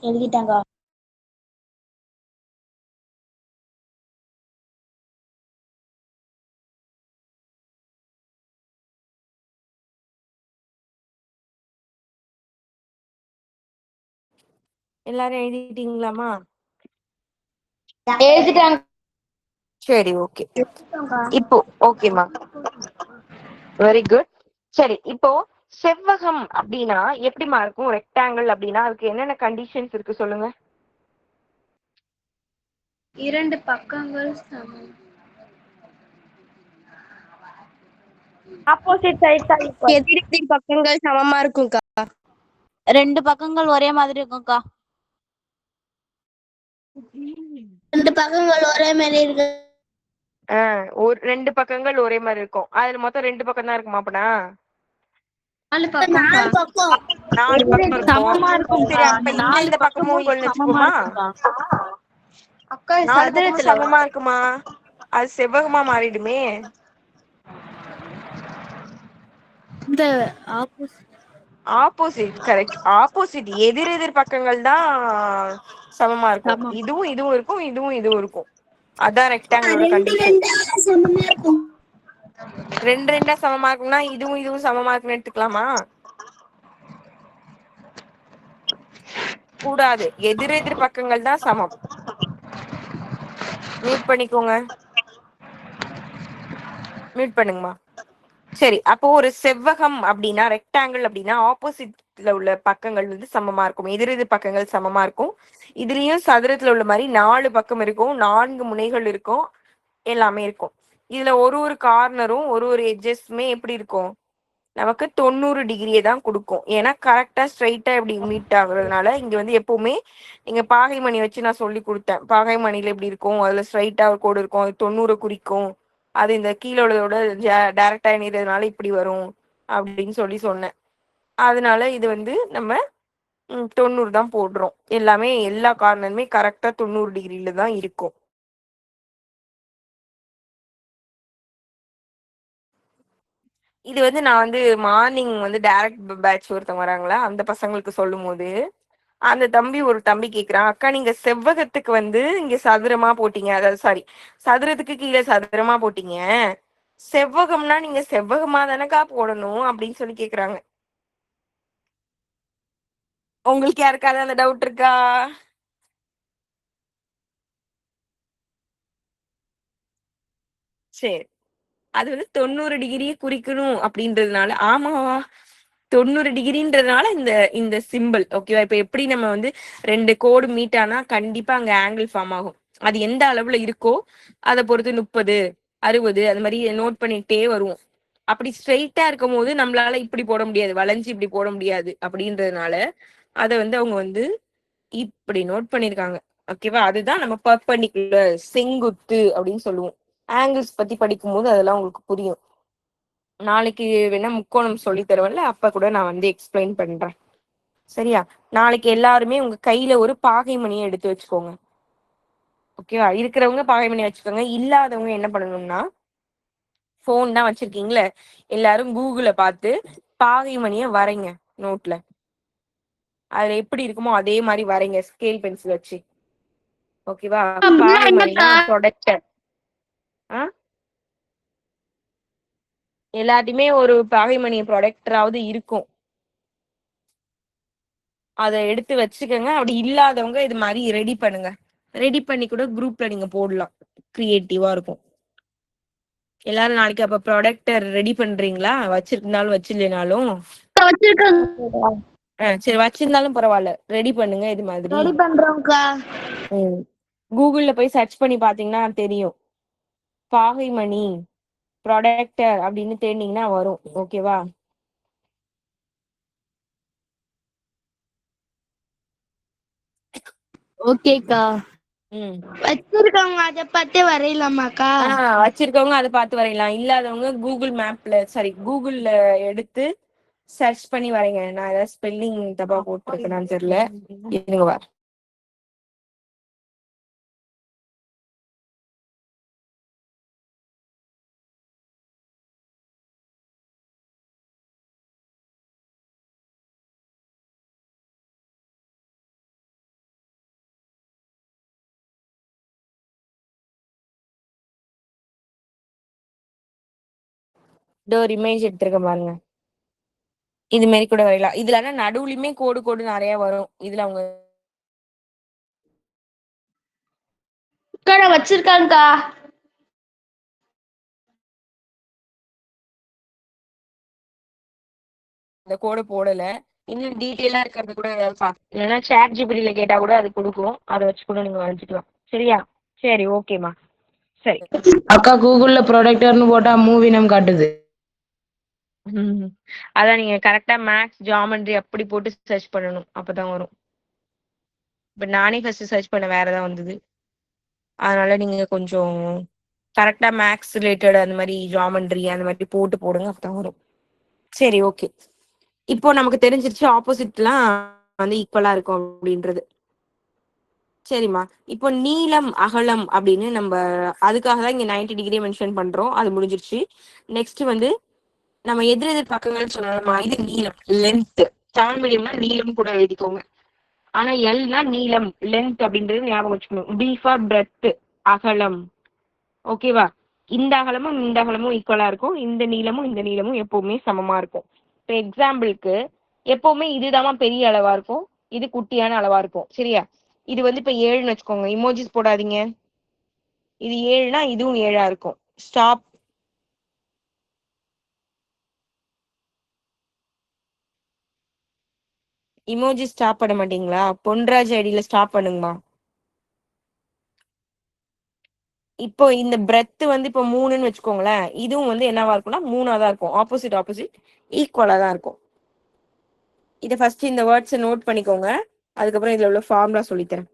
எழுதிட்டாங்க. எல்லாரும் எழுதிட்டீங்களாமா? எழுதிட்டாங்க. சரி ஓகே. இப்போ ஓகேமா வெரி குட். சரி இப்போ செவ்வகம் அப்படின்னா எப்படிமா இருக்கும்? ரெக்டாங்கிள் அப்படின்னா அதுக்கு என்னென்ன கண்டிஷன்ஸ் இருக்கு சொல்லுங்க. 2 பக்கங்கள் சமம். Opposite sides are equal. எதிரெதிர் பக்கங்கள் சமமா இருக்கும்க்கா. 2 பக்கங்கள் ஒரே மாதிரி இருக்கும்க்கா. 2 பக்கங்கள் ஒரே மாதிரி இருக்கு. ஒரு 2 பக்கங்கள் ஒரே மாதிரி இருக்கும். அதுல மொத்தம் 2 பக்கம் தான் இருக்குமா? அப்பனா 4 பக்கம். 4 பக்கம் 4 பக்கம் சமமா இருக்கும். இருக்கும்க்கா. சரி அப்ப அந்த இந்த 4 இந்த பக்கமும் பக்கமும் ஈக்குவல்னு சமமா வச்சுப்போமா? இருக்கும்க்கா. அக்கா 4 பக்கமும் சதுரத்துல சமமா இருக்குமா? அது செவ்வகமா மாறிடுமே. இந்த ஆப்போசிட் ஆப்போசிட், கரெக்ட். ஆப்போசிட், எதிர் எதிர் பக்கங்கள் தான் சமமா இருக்கும். சமம். இதுவும் இதுவும் இருக்கும், இதுவும் இதுவும் இருக்கும். அதான் ரெக்டாங்கிளோட ரெண்டு கண்டிஷன். ரெண்டா சமமா இருக்கும். ரெண்டு ரெண்டா சமமா இருக்கும்னா இதுவும் இதுவும் சமமா இருக்குன்னு எடுத்துக்கலாமா? கூடாது. எதிர் எதிர் பக்கங்கள் தான் சமம். மியூட் பண்ணிக்கோங்க. மியூட் பண்ணுங்கம்மா. சரி, அப்போ ஒரு செவ்வகம் அப்படின்னா, ரெக்டாங்கிள் அப்படின்னா ஆப்போசிட்ல உள்ள பக்கங்கள் வந்து சமமா இருக்கும். எதிர் எதிர் பக்கங்கள் சமமா இருக்கும். இதுலயும் சதுரத்துல உள்ள மாதிரி 4 பக்கம் இருக்கும், 4 முனைகள் இருக்கும், எல்லாமே இருக்கும். இதுல ஒரு ஒரு கார்னரும் ஒரு ஒரு எட்ஜஸ்மே எப்படி இருக்கும், நமக்கு 90 டிகிரியை தான் கொடுக்கும். ஏன்னா கரெக்டா ஸ்ட்ரைட்டா இப்படி மீட் ஆகுறதுனால இங்க வந்து எப்பவுமே நீங்க பாகைமணி வச்சு நான் சொல்லி கொடுத்தேன். பாகைமணியில எப்படி இருக்கும், அதுல ஸ்ட்ரைட்டா ஒரு கோடு இருக்கும், அது 90 குறிக்கும். அது இந்த கீழே உள்ளதோட டைரக்டா இணைறதுனால இப்படி வரும் அப்படின்னு சொல்லி சொன்னேன். அதனால இது வந்து நம்ம 90 தான் போடுறோம். எல்லாமே எல்லா கார்னருமே கரெக்டா 90 டிகிரில தான் இருக்கும். இது வந்து நான் வந்து மார்னிங் வந்து டைரக்ட் பேட்ச் ஒருத்தவங்க வராங்களா, அந்த பசங்களுக்கு சொல்லும் போது அந்த ஒரு தம்பி கேக்குறான், அக்கா நீங்க செவ்வகத்துக்கு வந்து இங்க சதுரமா போட்டீங்க, அதாவது சாரி சதுரத்துக்கு கீழே சதுரமா போட்டீங்க, செவ்வகம்னா நீங்க செவ்வகமா தானக்கா போடணும் அப்படின்னு சொல்லி கேக்குறாங்க. உங்களுக்கு யாருக்காவது அந்த டவுட் இருக்கா? சரி, அது வந்து 90 டிகிரியை குறிக்கணும் அப்படின்றதுனால, ஆமாவா 90 டிகிரின்றதுனால இந்த இந்த சிம்பிள் ஓகேவா. இப்ப எப்படி நம்ம வந்து 2 கோடு மீட் ஆனா கண்டிப்பா அங்க ஆங்கிள் ஃபார்ம் ஆகும். அது எந்த அளவுல இருக்கோ அதை பொறுத்து 30, 60 அது மாதிரி நோட் பண்ணிட்டே வருவோம். அப்படி ஸ்ட்ரெயிட்டா இருக்கும் போது நம்மளால இப்படி போட முடியாது, வளைஞ்சு இப்படி போட முடியாது. அப்படின்றதுனால அதை வந்து அவங்க வந்து இப்படி நோட் பண்ணிருக்காங்க. ஓகேவா, அதுதான் நம்ம பர்பெண்டிகுலர், செங்குத்து அப்படின்னு சொல்லுவோம். ஆங்கிள்ஸ் பத்தி படிக்கும் போது அதெல்லாம் உங்களுக்கு புரியும். நாளைக்கு வேணா முக்கோணம் சொல்லி தருவேன்ல, அப்ப கூட நான் வந்து எக்ஸ்பிளைன் பண்றேன். சரியா? நாளைக்கு எல்லாருமே உங்க கையில ஒரு பாகைமணியை எடுத்து வச்சுக்கோங்க. ஓகேவா? இருக்கிறவங்க பாகைமணி வச்சுக்கோங்க. இல்லாதவங்க என்ன பண்ணணும்னா, போன் தான் வச்சிருக்கீங்களே, எல்லாரும் கூகுள பார்த்து பாகைமணியை வரைங்க நோட்ல. அதுல எப்படி இருக்குமோ அதே மாதிரி வரைங்க ஸ்கேல் பென்சில் வச்சு. ஓகேவா? பாகைமணினா ப்ரொடக்டர். எல்லாத்தையுமே ஒரு பாகைமணி ப்ரொடக்டராவது இருக்கும், அதை எடுத்து வச்சுக்கோங்க. அப்படி இல்லாதவங்க இது மாதிரி ரெடி பண்ணுங்க. ரெடி பண்ணி கூட குரூப்ல நீங்க போடலாம், கிரியேட்டிவா இருக்கும். எல்லாரும் நாளைக்கு அப்ப ப்ராடக்டர் ரெடி பண்றீங்களா? வச்சிருந்தாலும் வச்சிருந்தாலும் சரி, வச்சிருந்தாலும் பரவாயில்ல, ரெடி பண்ணுங்க இது மாதிரி. ரெடி பண்றோம்க்கா. கூகுள்ல போய் சர்ச் பண்ணி பாத்தீங்கன்னா தெரியும், பாகைமணி ப்ராடக்டர் அப்படின்னு தேடினீங்கன்னா வரும். ஓகேவா? ஓகேக்கா. வச்சிருக்கவங்க அதை பார்த்து வரையலாமாக்கா? வச்சிருக்கவங்க அதை பார்த்து வரையலாம். இல்லாதவங்க கூகுள் மேப்ல சாரி கூகுள்ல எடுத்து சர்ச் பண்ணி வரைங்க. நான் ஏதாவது ஸ்பெல்லிங் தப்பா போட்டிருக்கேன்னு தெரியல, இருங்க வர. ஒரு இமேஜ் எடுத்திருக்க பாருங்க, இது மாதிரி கூட வரையலாம். இதுல ஆனா நடுவுலயுமே கோடு கோடு நிறைய வரும். இதுல அவங்க வச்சிருக்காங்கக்கா. அந்த கோடு போடல. இன்னும் டீட்டெயிலா இருக்கிறது கூட ஏதாவது பார்த்து இல்லைன்னா சாட் ஜிபிடில கேட்டா கூட அது கொடுக்கும், அதை வச்சு கூட நீங்க வரைஞ்சிக்கலாம். சரியா? சரி, ஓகேமா. சரி அக்கா, கூகுள்ல ப்ரொடக்டர்னு போட்டா மூவி நம்ம காட்டுது. அதான் நீங்க கரெக்டா மேக்ஸ் ஜியாமெட்ரி அப்படி போட்டு சர்ச் பண்ணணும், அப்பதான் வரும். இப்ப நானே ஃபர்ஸ்ட் சர்ச் பண்ண வேற ஏதாவது வந்தது. அதனால நீங்க கொஞ்சம் கரெக்டா மேக்ஸ் ரிலேட்டட் அந்த மாதிரி ஜியாமெட்ரி அந்த மாதிரி போட்டு போடுங்க, அப்பதான் வரும். சரி, ஓகே. இப்போ நமக்கு தெரிஞ்சிருச்சு ஆப்போசிட்லாம் வந்து ஈக்குவலா இருக்கும் அப்படின்றது. சரிம்மா, இப்போ நீளம் அகலம் அப்படின்னு நம்ம அதுக்காக தான் இங்க 90 டிகிரி மென்ஷன் பண்றோம். அது முடிஞ்சிருச்சு. நெக்ஸ்ட் வந்து நம்ம எதிர் பக்கங்கள் சொல்லணுமா, இது நீளம் லென்த். தமிழ் மீடியம்னா நீளம் கூட எழுதிக்கோங்க. ஆனா எல்னா நீளம், லென்த் அப்படின்றது ஞாபகம் வச்சுக்கணும். பி ஃபார் பிரெத், அகலம். ஓகேவா? இந்த அகலமும் இந்த அகலமும் ஈக்குவலா இருக்கும், இந்த நீளமும் இந்த நீளமும் எப்பவுமே சமமா இருக்கும். இப்போ எக்ஸாம்பிளுக்கு எப்பவுமே இதுதான் பெரிய அளவா இருக்கும், இது குட்டியான அளவா இருக்கும். சரியா? இது வந்து இப்ப 7ன்னு வச்சுக்கோங்க, இமோஜிஸ் போடாதீங்க. இது 7னா இதுவும் 7ஆ இருக்கும். ஸ்டாப். இமோஜி ஸ்டாப் பண்ண மாட்டீங்களா? பொன்ராஜ் ஐடியில ஸ்டாப் பண்ணுங்கம்மா. இப்போ இந்த பிரெத் வந்து இப்போ 3ன்னு வச்சுக்கோங்களேன், இதுவும் வந்து என்னவா இருக்கும்னா 3ஆ தான் இருக்கும். ஆப்போசிட் ஆப்போசிட் ஈக்குவலா தான் இருக்கும். இதை ஃபர்ஸ்ட் இந்த வேர்ட்ஸை நோட் பண்ணிக்கோங்க, அதுக்கப்புறம் இதுல உள்ள ஃபார்முலா சொல்லித்தரேன்.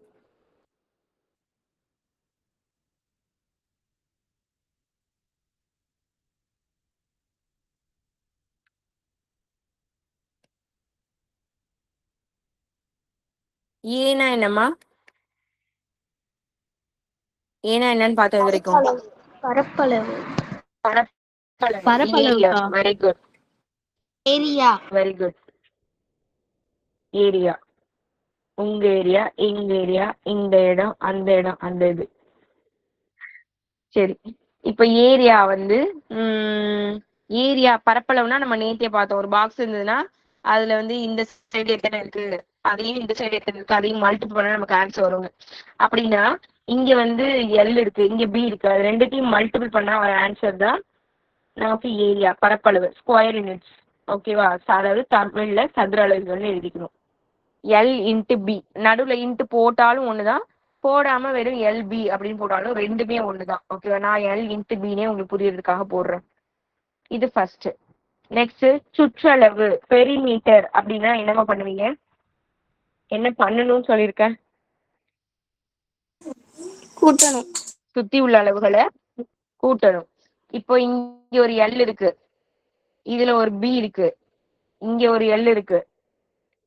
ஏனா என்னம்மா? ஏனா என்னன்னு பார்த்தது வரைக்கும் பரப்பளவு. ஏரியா. பரப்பளவுக்கா? Very good, area. Very good. Area, உங்க ஏரியா, எங்க ஏரியா, இந்த இடம், அந்த இடம், அந்த இது. சரி, இப்ப ஏரியா வந்து ஏரியா பரப்பளவுனா நம்ம நேத்தே பார்த்தோம். ஒரு பாக்ஸ் இருந்ததுன்னா அதுல வந்து இந்த சைடு எத்தனை இருக்கு, அதையும் இந்த சைடு எத்தனை இருக்கு, அதையும் மல்டிபிள் பண்ணா நமக்கு ஆன்சர் வருங்க. அப்படின்னா இங்க வந்து எல் இருக்கு, இங்க பி இருக்கு, அது ரெண்டுத்தையும் மல்டிபிள் பண்ணா வர ஆன்சர் தான் நமக்கு ஏரியா, பரப்பளவு, ஸ்கொயர் யூனிட்ஸ். ஓகேவா? அதாவது தமிழ்ல சதுர அலகுகள்னு எழுதிக்கணும். எல் இன்ட்டு பி, நடுவுல இன்ட்டு போட்டாலும் ஒண்ணுதான், போடாம வெறும் எல்பி அப்படின்னு போட்டாலும் ரெண்டுமே ஒண்ணுதான். ஓகேவா? நான் எல் இன்ட்டு பின்னே உங்களுக்கு புரியறதுக்காக போடுறேன். இது ஃபர்ஸ்ட். நெக்ஸ்ட், சுற்றளவு, பெரிமீட்டர் அப்படின்னா என்னமா பண்ணுவீங்க? என்ன பண்ணணும்னு சொல்லியிருக்கேன்? கூட்டணும். சுத்தி உள்ள அளவுகளை கூட்டணும். இப்போ இங்க ஒரு எல் இருக்கு, இதுல ஒரு பி இருக்கு, இங்க ஒரு எல் இருக்கு,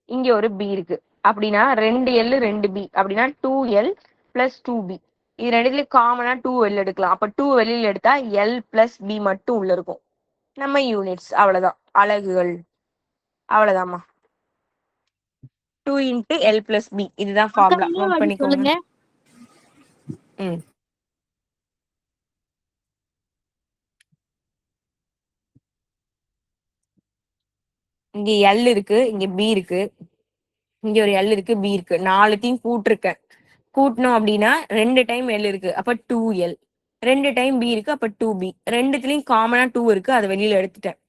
இங்க ஒரு பி இருக்கு. அப்படின்னா 2L 2B அப்படின்னா 2L பிளஸ் 2B. இது ரெண்டுலயும் காமனா 2L எடுக்கலாம். அப்ப 2L எடுத்தா L பிளஸ் B மட்டும் உள்ள இருக்கும். நம்ம யூனிட்ஸ், அவ்வளவுதான், அலகுகள். அவ்வளவுதாம்மா. 2 இன்ட்டு எல் பிளஸ் பி, இதுதான் அக்கா ஃபார்முலா. இன்னொரு நோட் வாட்டி பண்ணிக்கோங்க. சொல்லுங்க. ம் இங்க எல் இருக்கு, இங்க பி இருக்கு, இங்க ஒரு எல் இருக்கு, பி இருக்கு, நாலுத்தையும் கூட்டிருக்கேன். கூட்டணும் அப்படின்னா 2 டைம் எல் இருக்கு, அப்ப 2L. 2 டைம் பி இருக்கு, அப்ப 2B. ரெண்டுத்துலயும் காமனா 2 இருக்கு, அதை வெளியில எடுத்துட்டேன்.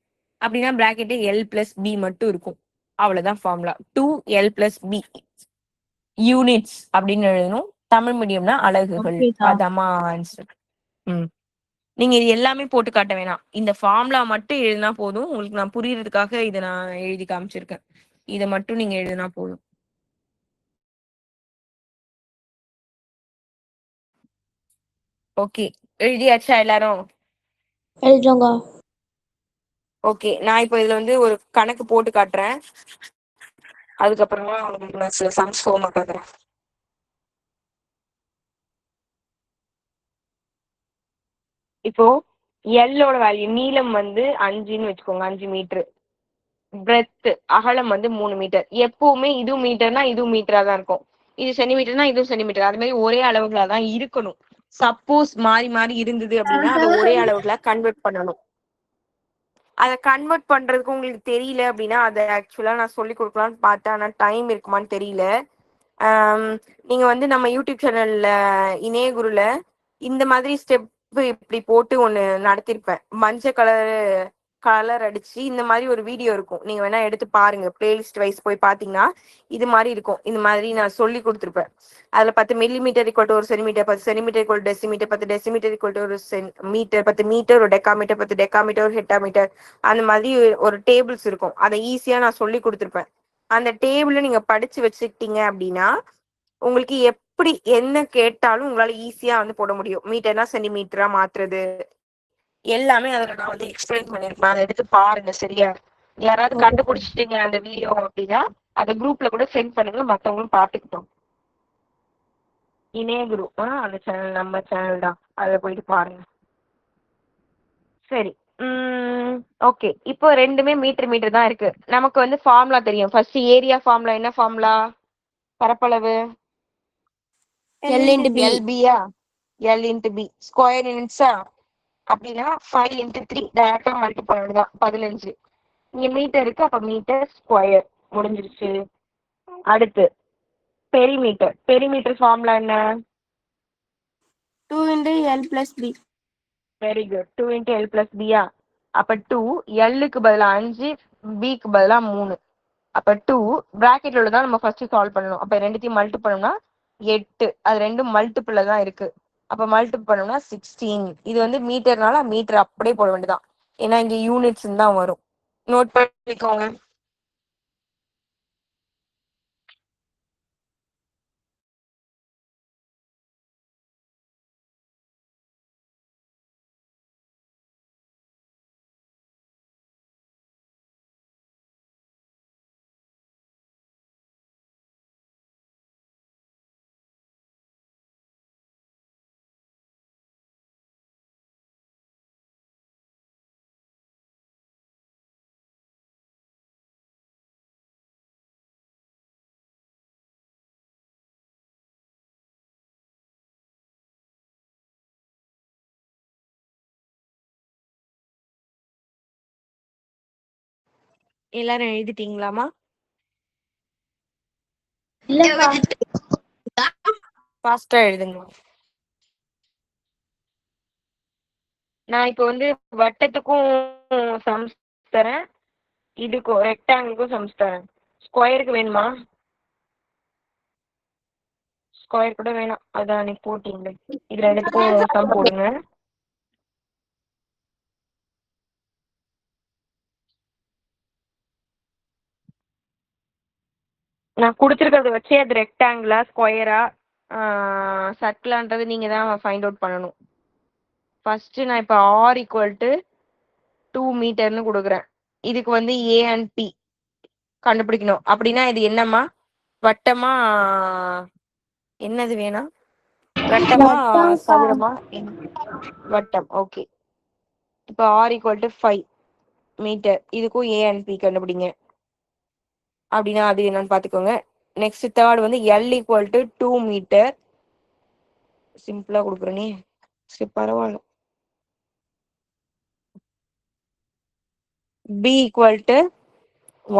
அப்படின்னா பிராக்கெட் எல் பிளஸ் பி மட்டும் இருக்கும். அவ்வளவுதான் formula. 2L plus B units அப்படின்னு எழுதணும். தமிழ் மீடியம்னா அலகுகள். ஓகேக்கா. அதாம்மா ஆன்சர். ம் நீங்க இது எல்லாமே போட்டு காட்ட வேணாம், இந்த ஃபார்முலா மட்டும் எழுதினா போதும். உங்களுக்கு நான் புரியறதுக்காக இதை நான் எழுதி காமிச்சிருக்கேன். இதை மட்டும் நீங்க எழுதினா போதும். ஓகே, எழுதியாச்சா எல்லாரும்? எழுதுங்க. ஓகே, நான் இப்போ இதுல வந்து ஒரு கணக்கு போட்டு காட்டுறேன், அதுக்கப்புறமா உங்களுக்கு நான் சில சம்ஸ் ஹோம்ஒர்க் காட்டுறேன். இப்போ எல்லோட வேல்யூ, நீளம் வந்து 5ன்னு வச்சுக்கோங்க, 5 மீட்டர். பிரெத், அகலம் வந்து 3 மீட்டர். எப்பவுமே இதுவும் மீட்டர்னா இதுவும் மீட்டரா தான் இருக்கும், இது சென்டிமீட்டர்னா இதுவும் சென்டிமீட்டர். அது மாதிரி ஒரே அளவுகளா தான் இருக்கணும். சப்போஸ் மாறி மாறி இருந்தது அப்படின்னா அதை ஒரே அளவுகளா கன்வெர்ட் பண்ணணும். அதை கன்வெர்ட் பண்றதுக்கு உங்களுக்கு தெரியல அப்படின்னா அதை ஆக்சுவலா நான் சொல்லி கொடுக்கலாம்னு பார்த்தேன், ஆனா டைம் இருக்குமான்னு தெரியல. நீங்க வந்து நம்ம யூடியூப் சேனல்ல இணையகுருல இந்த மாதிரி ஸ்டெப் இப்படி போட்டு ஒண்ணு நடத்திருப்பேன். மஞ்சள் கலர் அடிச்சு இந்த மாதிரி ஒரு வீடியோ இருக்கும், நீங்க வேணா எடுத்து பாருங்க. பிளேலிஸ்ட் வைஸ் போய் பாத்தீங்கன்னா இது மாதிரி இருக்கும். இந்த மாதிரி நான் சொல்லி கொடுத்துருப்பேன். அதுல 10 millimetre equal to 1 centimetre, 10 centimetre equal decimetre, 10 decimetre equal to 1 metre, 10 metre ஒரு டெக்காமீட்டர், 10 டெக்காமீட்டர் ஒரு ஹெட்டாமீட்டர். அந்த மாதிரி ஒரு டேபிள்ஸ் இருக்கும், அதை ஈஸியா நான் சொல்லி கொடுத்துருப்பேன். அந்த டேபிள நீங்க படிச்சு வச்சுக்கிட்டீங்க அப்படின்னா உங்களுக்கு எப்படி என்ன கேட்டாலும் உங்களால ஈஸியா வந்து போட முடியும். மீட்டர்னா சென்டிமீட்டரா மாத்துறது எல்லாமே அதுல நான் வந்து எக்ஸ்பிளைன் பண்ணிருப்பேன். அதை எடுத்து பாருங்க. சரியா? யாராவது கண்டுபிடிச்சிட்டீங்க அந்த வீடியோ அப்படின்னா அதை குரூப்ல கூட சென்ட் பண்ணுங்க, மத்தவங்களும் பாத்துக்கிட்டோம். இணைய குரூப் அந்த சேனல் நம்ம சேனல் தான், அதை போயிட்டு பாருங்க. சரி, ஓகே, இப்போ ரெண்டுமே மீட்டர் தான் இருக்கு. நமக்கு வந்து ஃபார்முலா தெரியும். ஃபர்ஸ்ட் ஏரியா ஃபார்முலா என்ன ஃபார்முலா? பரப்பளவு L into B. எல்பியா, எல் இன்ட்டு பி. ஸ்கொயர் யூனிட்ஸா? அப்படின்னா 5 × 3 டைரக்டா மல்டிபிள் தான் 15. இங்க மீட்டர் இருக்கு, அப்ப மீட்டர் ஸ்கொயர் முடிஞ்சிருச்சு. அடுத்து பெரிமீட்டர். பெரிமீட்டர் ஃபார்முலா என்ன? 2 into L plus B. Very good. 2 × L plus B-யா? அப்ப 2, L-க்கு பதிலா 5, B-க்கு பதிலா 3. அப்ப 2 பிராக்கெட்ல உள்ளதான் நம்ம ஃபர்ஸ்ட் சால்வ் பண்ணணும். அப்ப ரெண்டுத்தையும் மல்டிபிள் பண்ணோம்னா 8. அது ரெண்டும் மல்டிபிள்ல தான் இருக்கு. அப்ப மல்டிபிள் பண்ணோம்னா 16. இது வந்து மீட்டர்னால மீட்டர் அப்படியே போட வேண்டியதான். ஏன்னா இங்க யூனிட்ஸ் தான் வரும். நோட் பண்ணிக்கோங்க. எல்லாரும் எழுதிட்டீங்களாமா? ஃபாஸ்டா எழுதுங்க. நான் இப்போ வந்து வட்டத்துக்கும் சம்ஸ் தரேன், இதுக்கும் ரெக்டாங்கிளுக்கும் சம்ஸ் தரேன். ஸ்கொயருக்கு வேணுமா? ஸ்கொயர் கூட வேணாம், அதான் நீ போட்டீங்க. இது ரெண்டுத்துக்கும் சம் போடுங்க. நான் கொடுத்துருக்கிறத வச்சு அது ரெக்டாங்கிளா ஸ்கொயரா சர்க்கிளான்றது நீங்க தான் ஃபைண்ட் அவுட் பண்ணணும். ஃபர்ஸ்ட் நான் இப்போ R = 2 மீட்டர்னு கொடுக்குறேன். இதுக்கு வந்து A and P கண்டுபிடிக்கணும். அப்படின்னா இது என்னம்மா? வட்டமா? என்னது வேணா? வட்டமா சதுரமா? வட்டம். ஓகே. இப்போ R = 5 மீட்டர். இதுக்கும் A and P கண்டுபிடிங்க. அப்படின்னா அது என்னன்னு பாத்துக்கோங்க. நெக்ஸ்ட் தேர்ட் வந்து L = 2 மீட்டர். சிம்பிளா கொடுக்குறேனே, சரி பரவாயில்ல. B =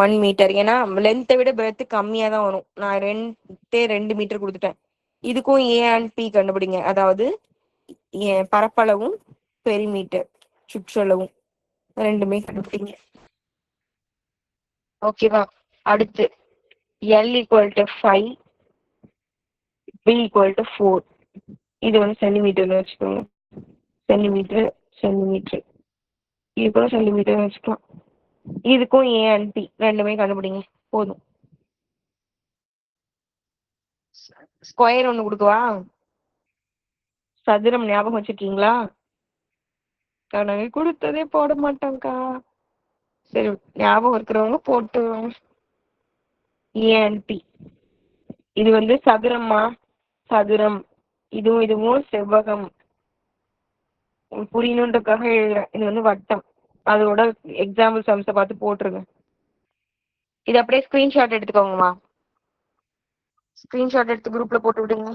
1 metre. ஏன்னா லென்த்தை விட பிரெத் கம்மியா தான் வரும். நான் 2 மீட்டர் கொடுத்துட்டேன். இதுக்கும் A and P கண்டுபிடிங்க. அதாவது பரப்பளவும் பெரிமீட்டர் சுற்றளவும் ரெண்டுமே கண்டுபிடிங்க. ஓகேவா? அடுத்து L = 5, B = 4. இது வந்து சென்டிமீட்டர்னு வச்சுக்கோங்க. சென்டிமீட்டர் சென்டிமீட்டர், இது கூட சென்டிமீட்டர்னு வச்சுக்கலாம். இதுக்கும் A and P ரெண்டுமே கண்டுபிடிங்க. போதும். ஸ்கொயர் ஒன்று கொடுக்கவா? சதுரம் ஞாபகம் வச்சிருக்கீங்களா? கணக்கு கொடுத்ததே போட மாட்டாங்கக்கா. சரி, ஞாபகம் இருக்கிறவங்க போட்டு. A and P இது வந்து சதுரம்மா, சதுரம். இதுவும் செவ்வகம். புரியணுன்றதுக்காக எழுதுறேன். இது வந்து வட்டம். அதோட எக்ஸாம்பிள் சம்ஸை பார்த்து போட்டுருங்க. இது அப்படியே ஸ்கிரீன்ஷாட் எடுத்துக்கோங்கம்மா. ஸ்கிரீன்ஷாட் எடுத்து குரூப்ல போட்டு விடுங்க.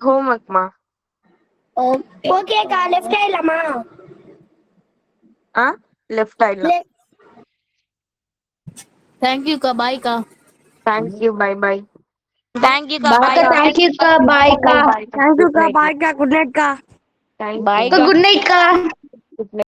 ஹோம்ஒர்க்மா. ஓகேக்கா, லெஃப்ட் ஆயிடலாமா? லெஃப்ட் ஆயிடலாம். தேங்க்யூக்கா, பாய்க்கா. Thank you, bye bye. தேங்க்யூக்கா, பாய்க்கா, பாய். தேங்க்யூக்கா, பாய்க்கா. தேங்க்யூக்கா, பாய்க்கா, குட் நைட்க்கா. Bye. குட் நைட்க்கா. Good night.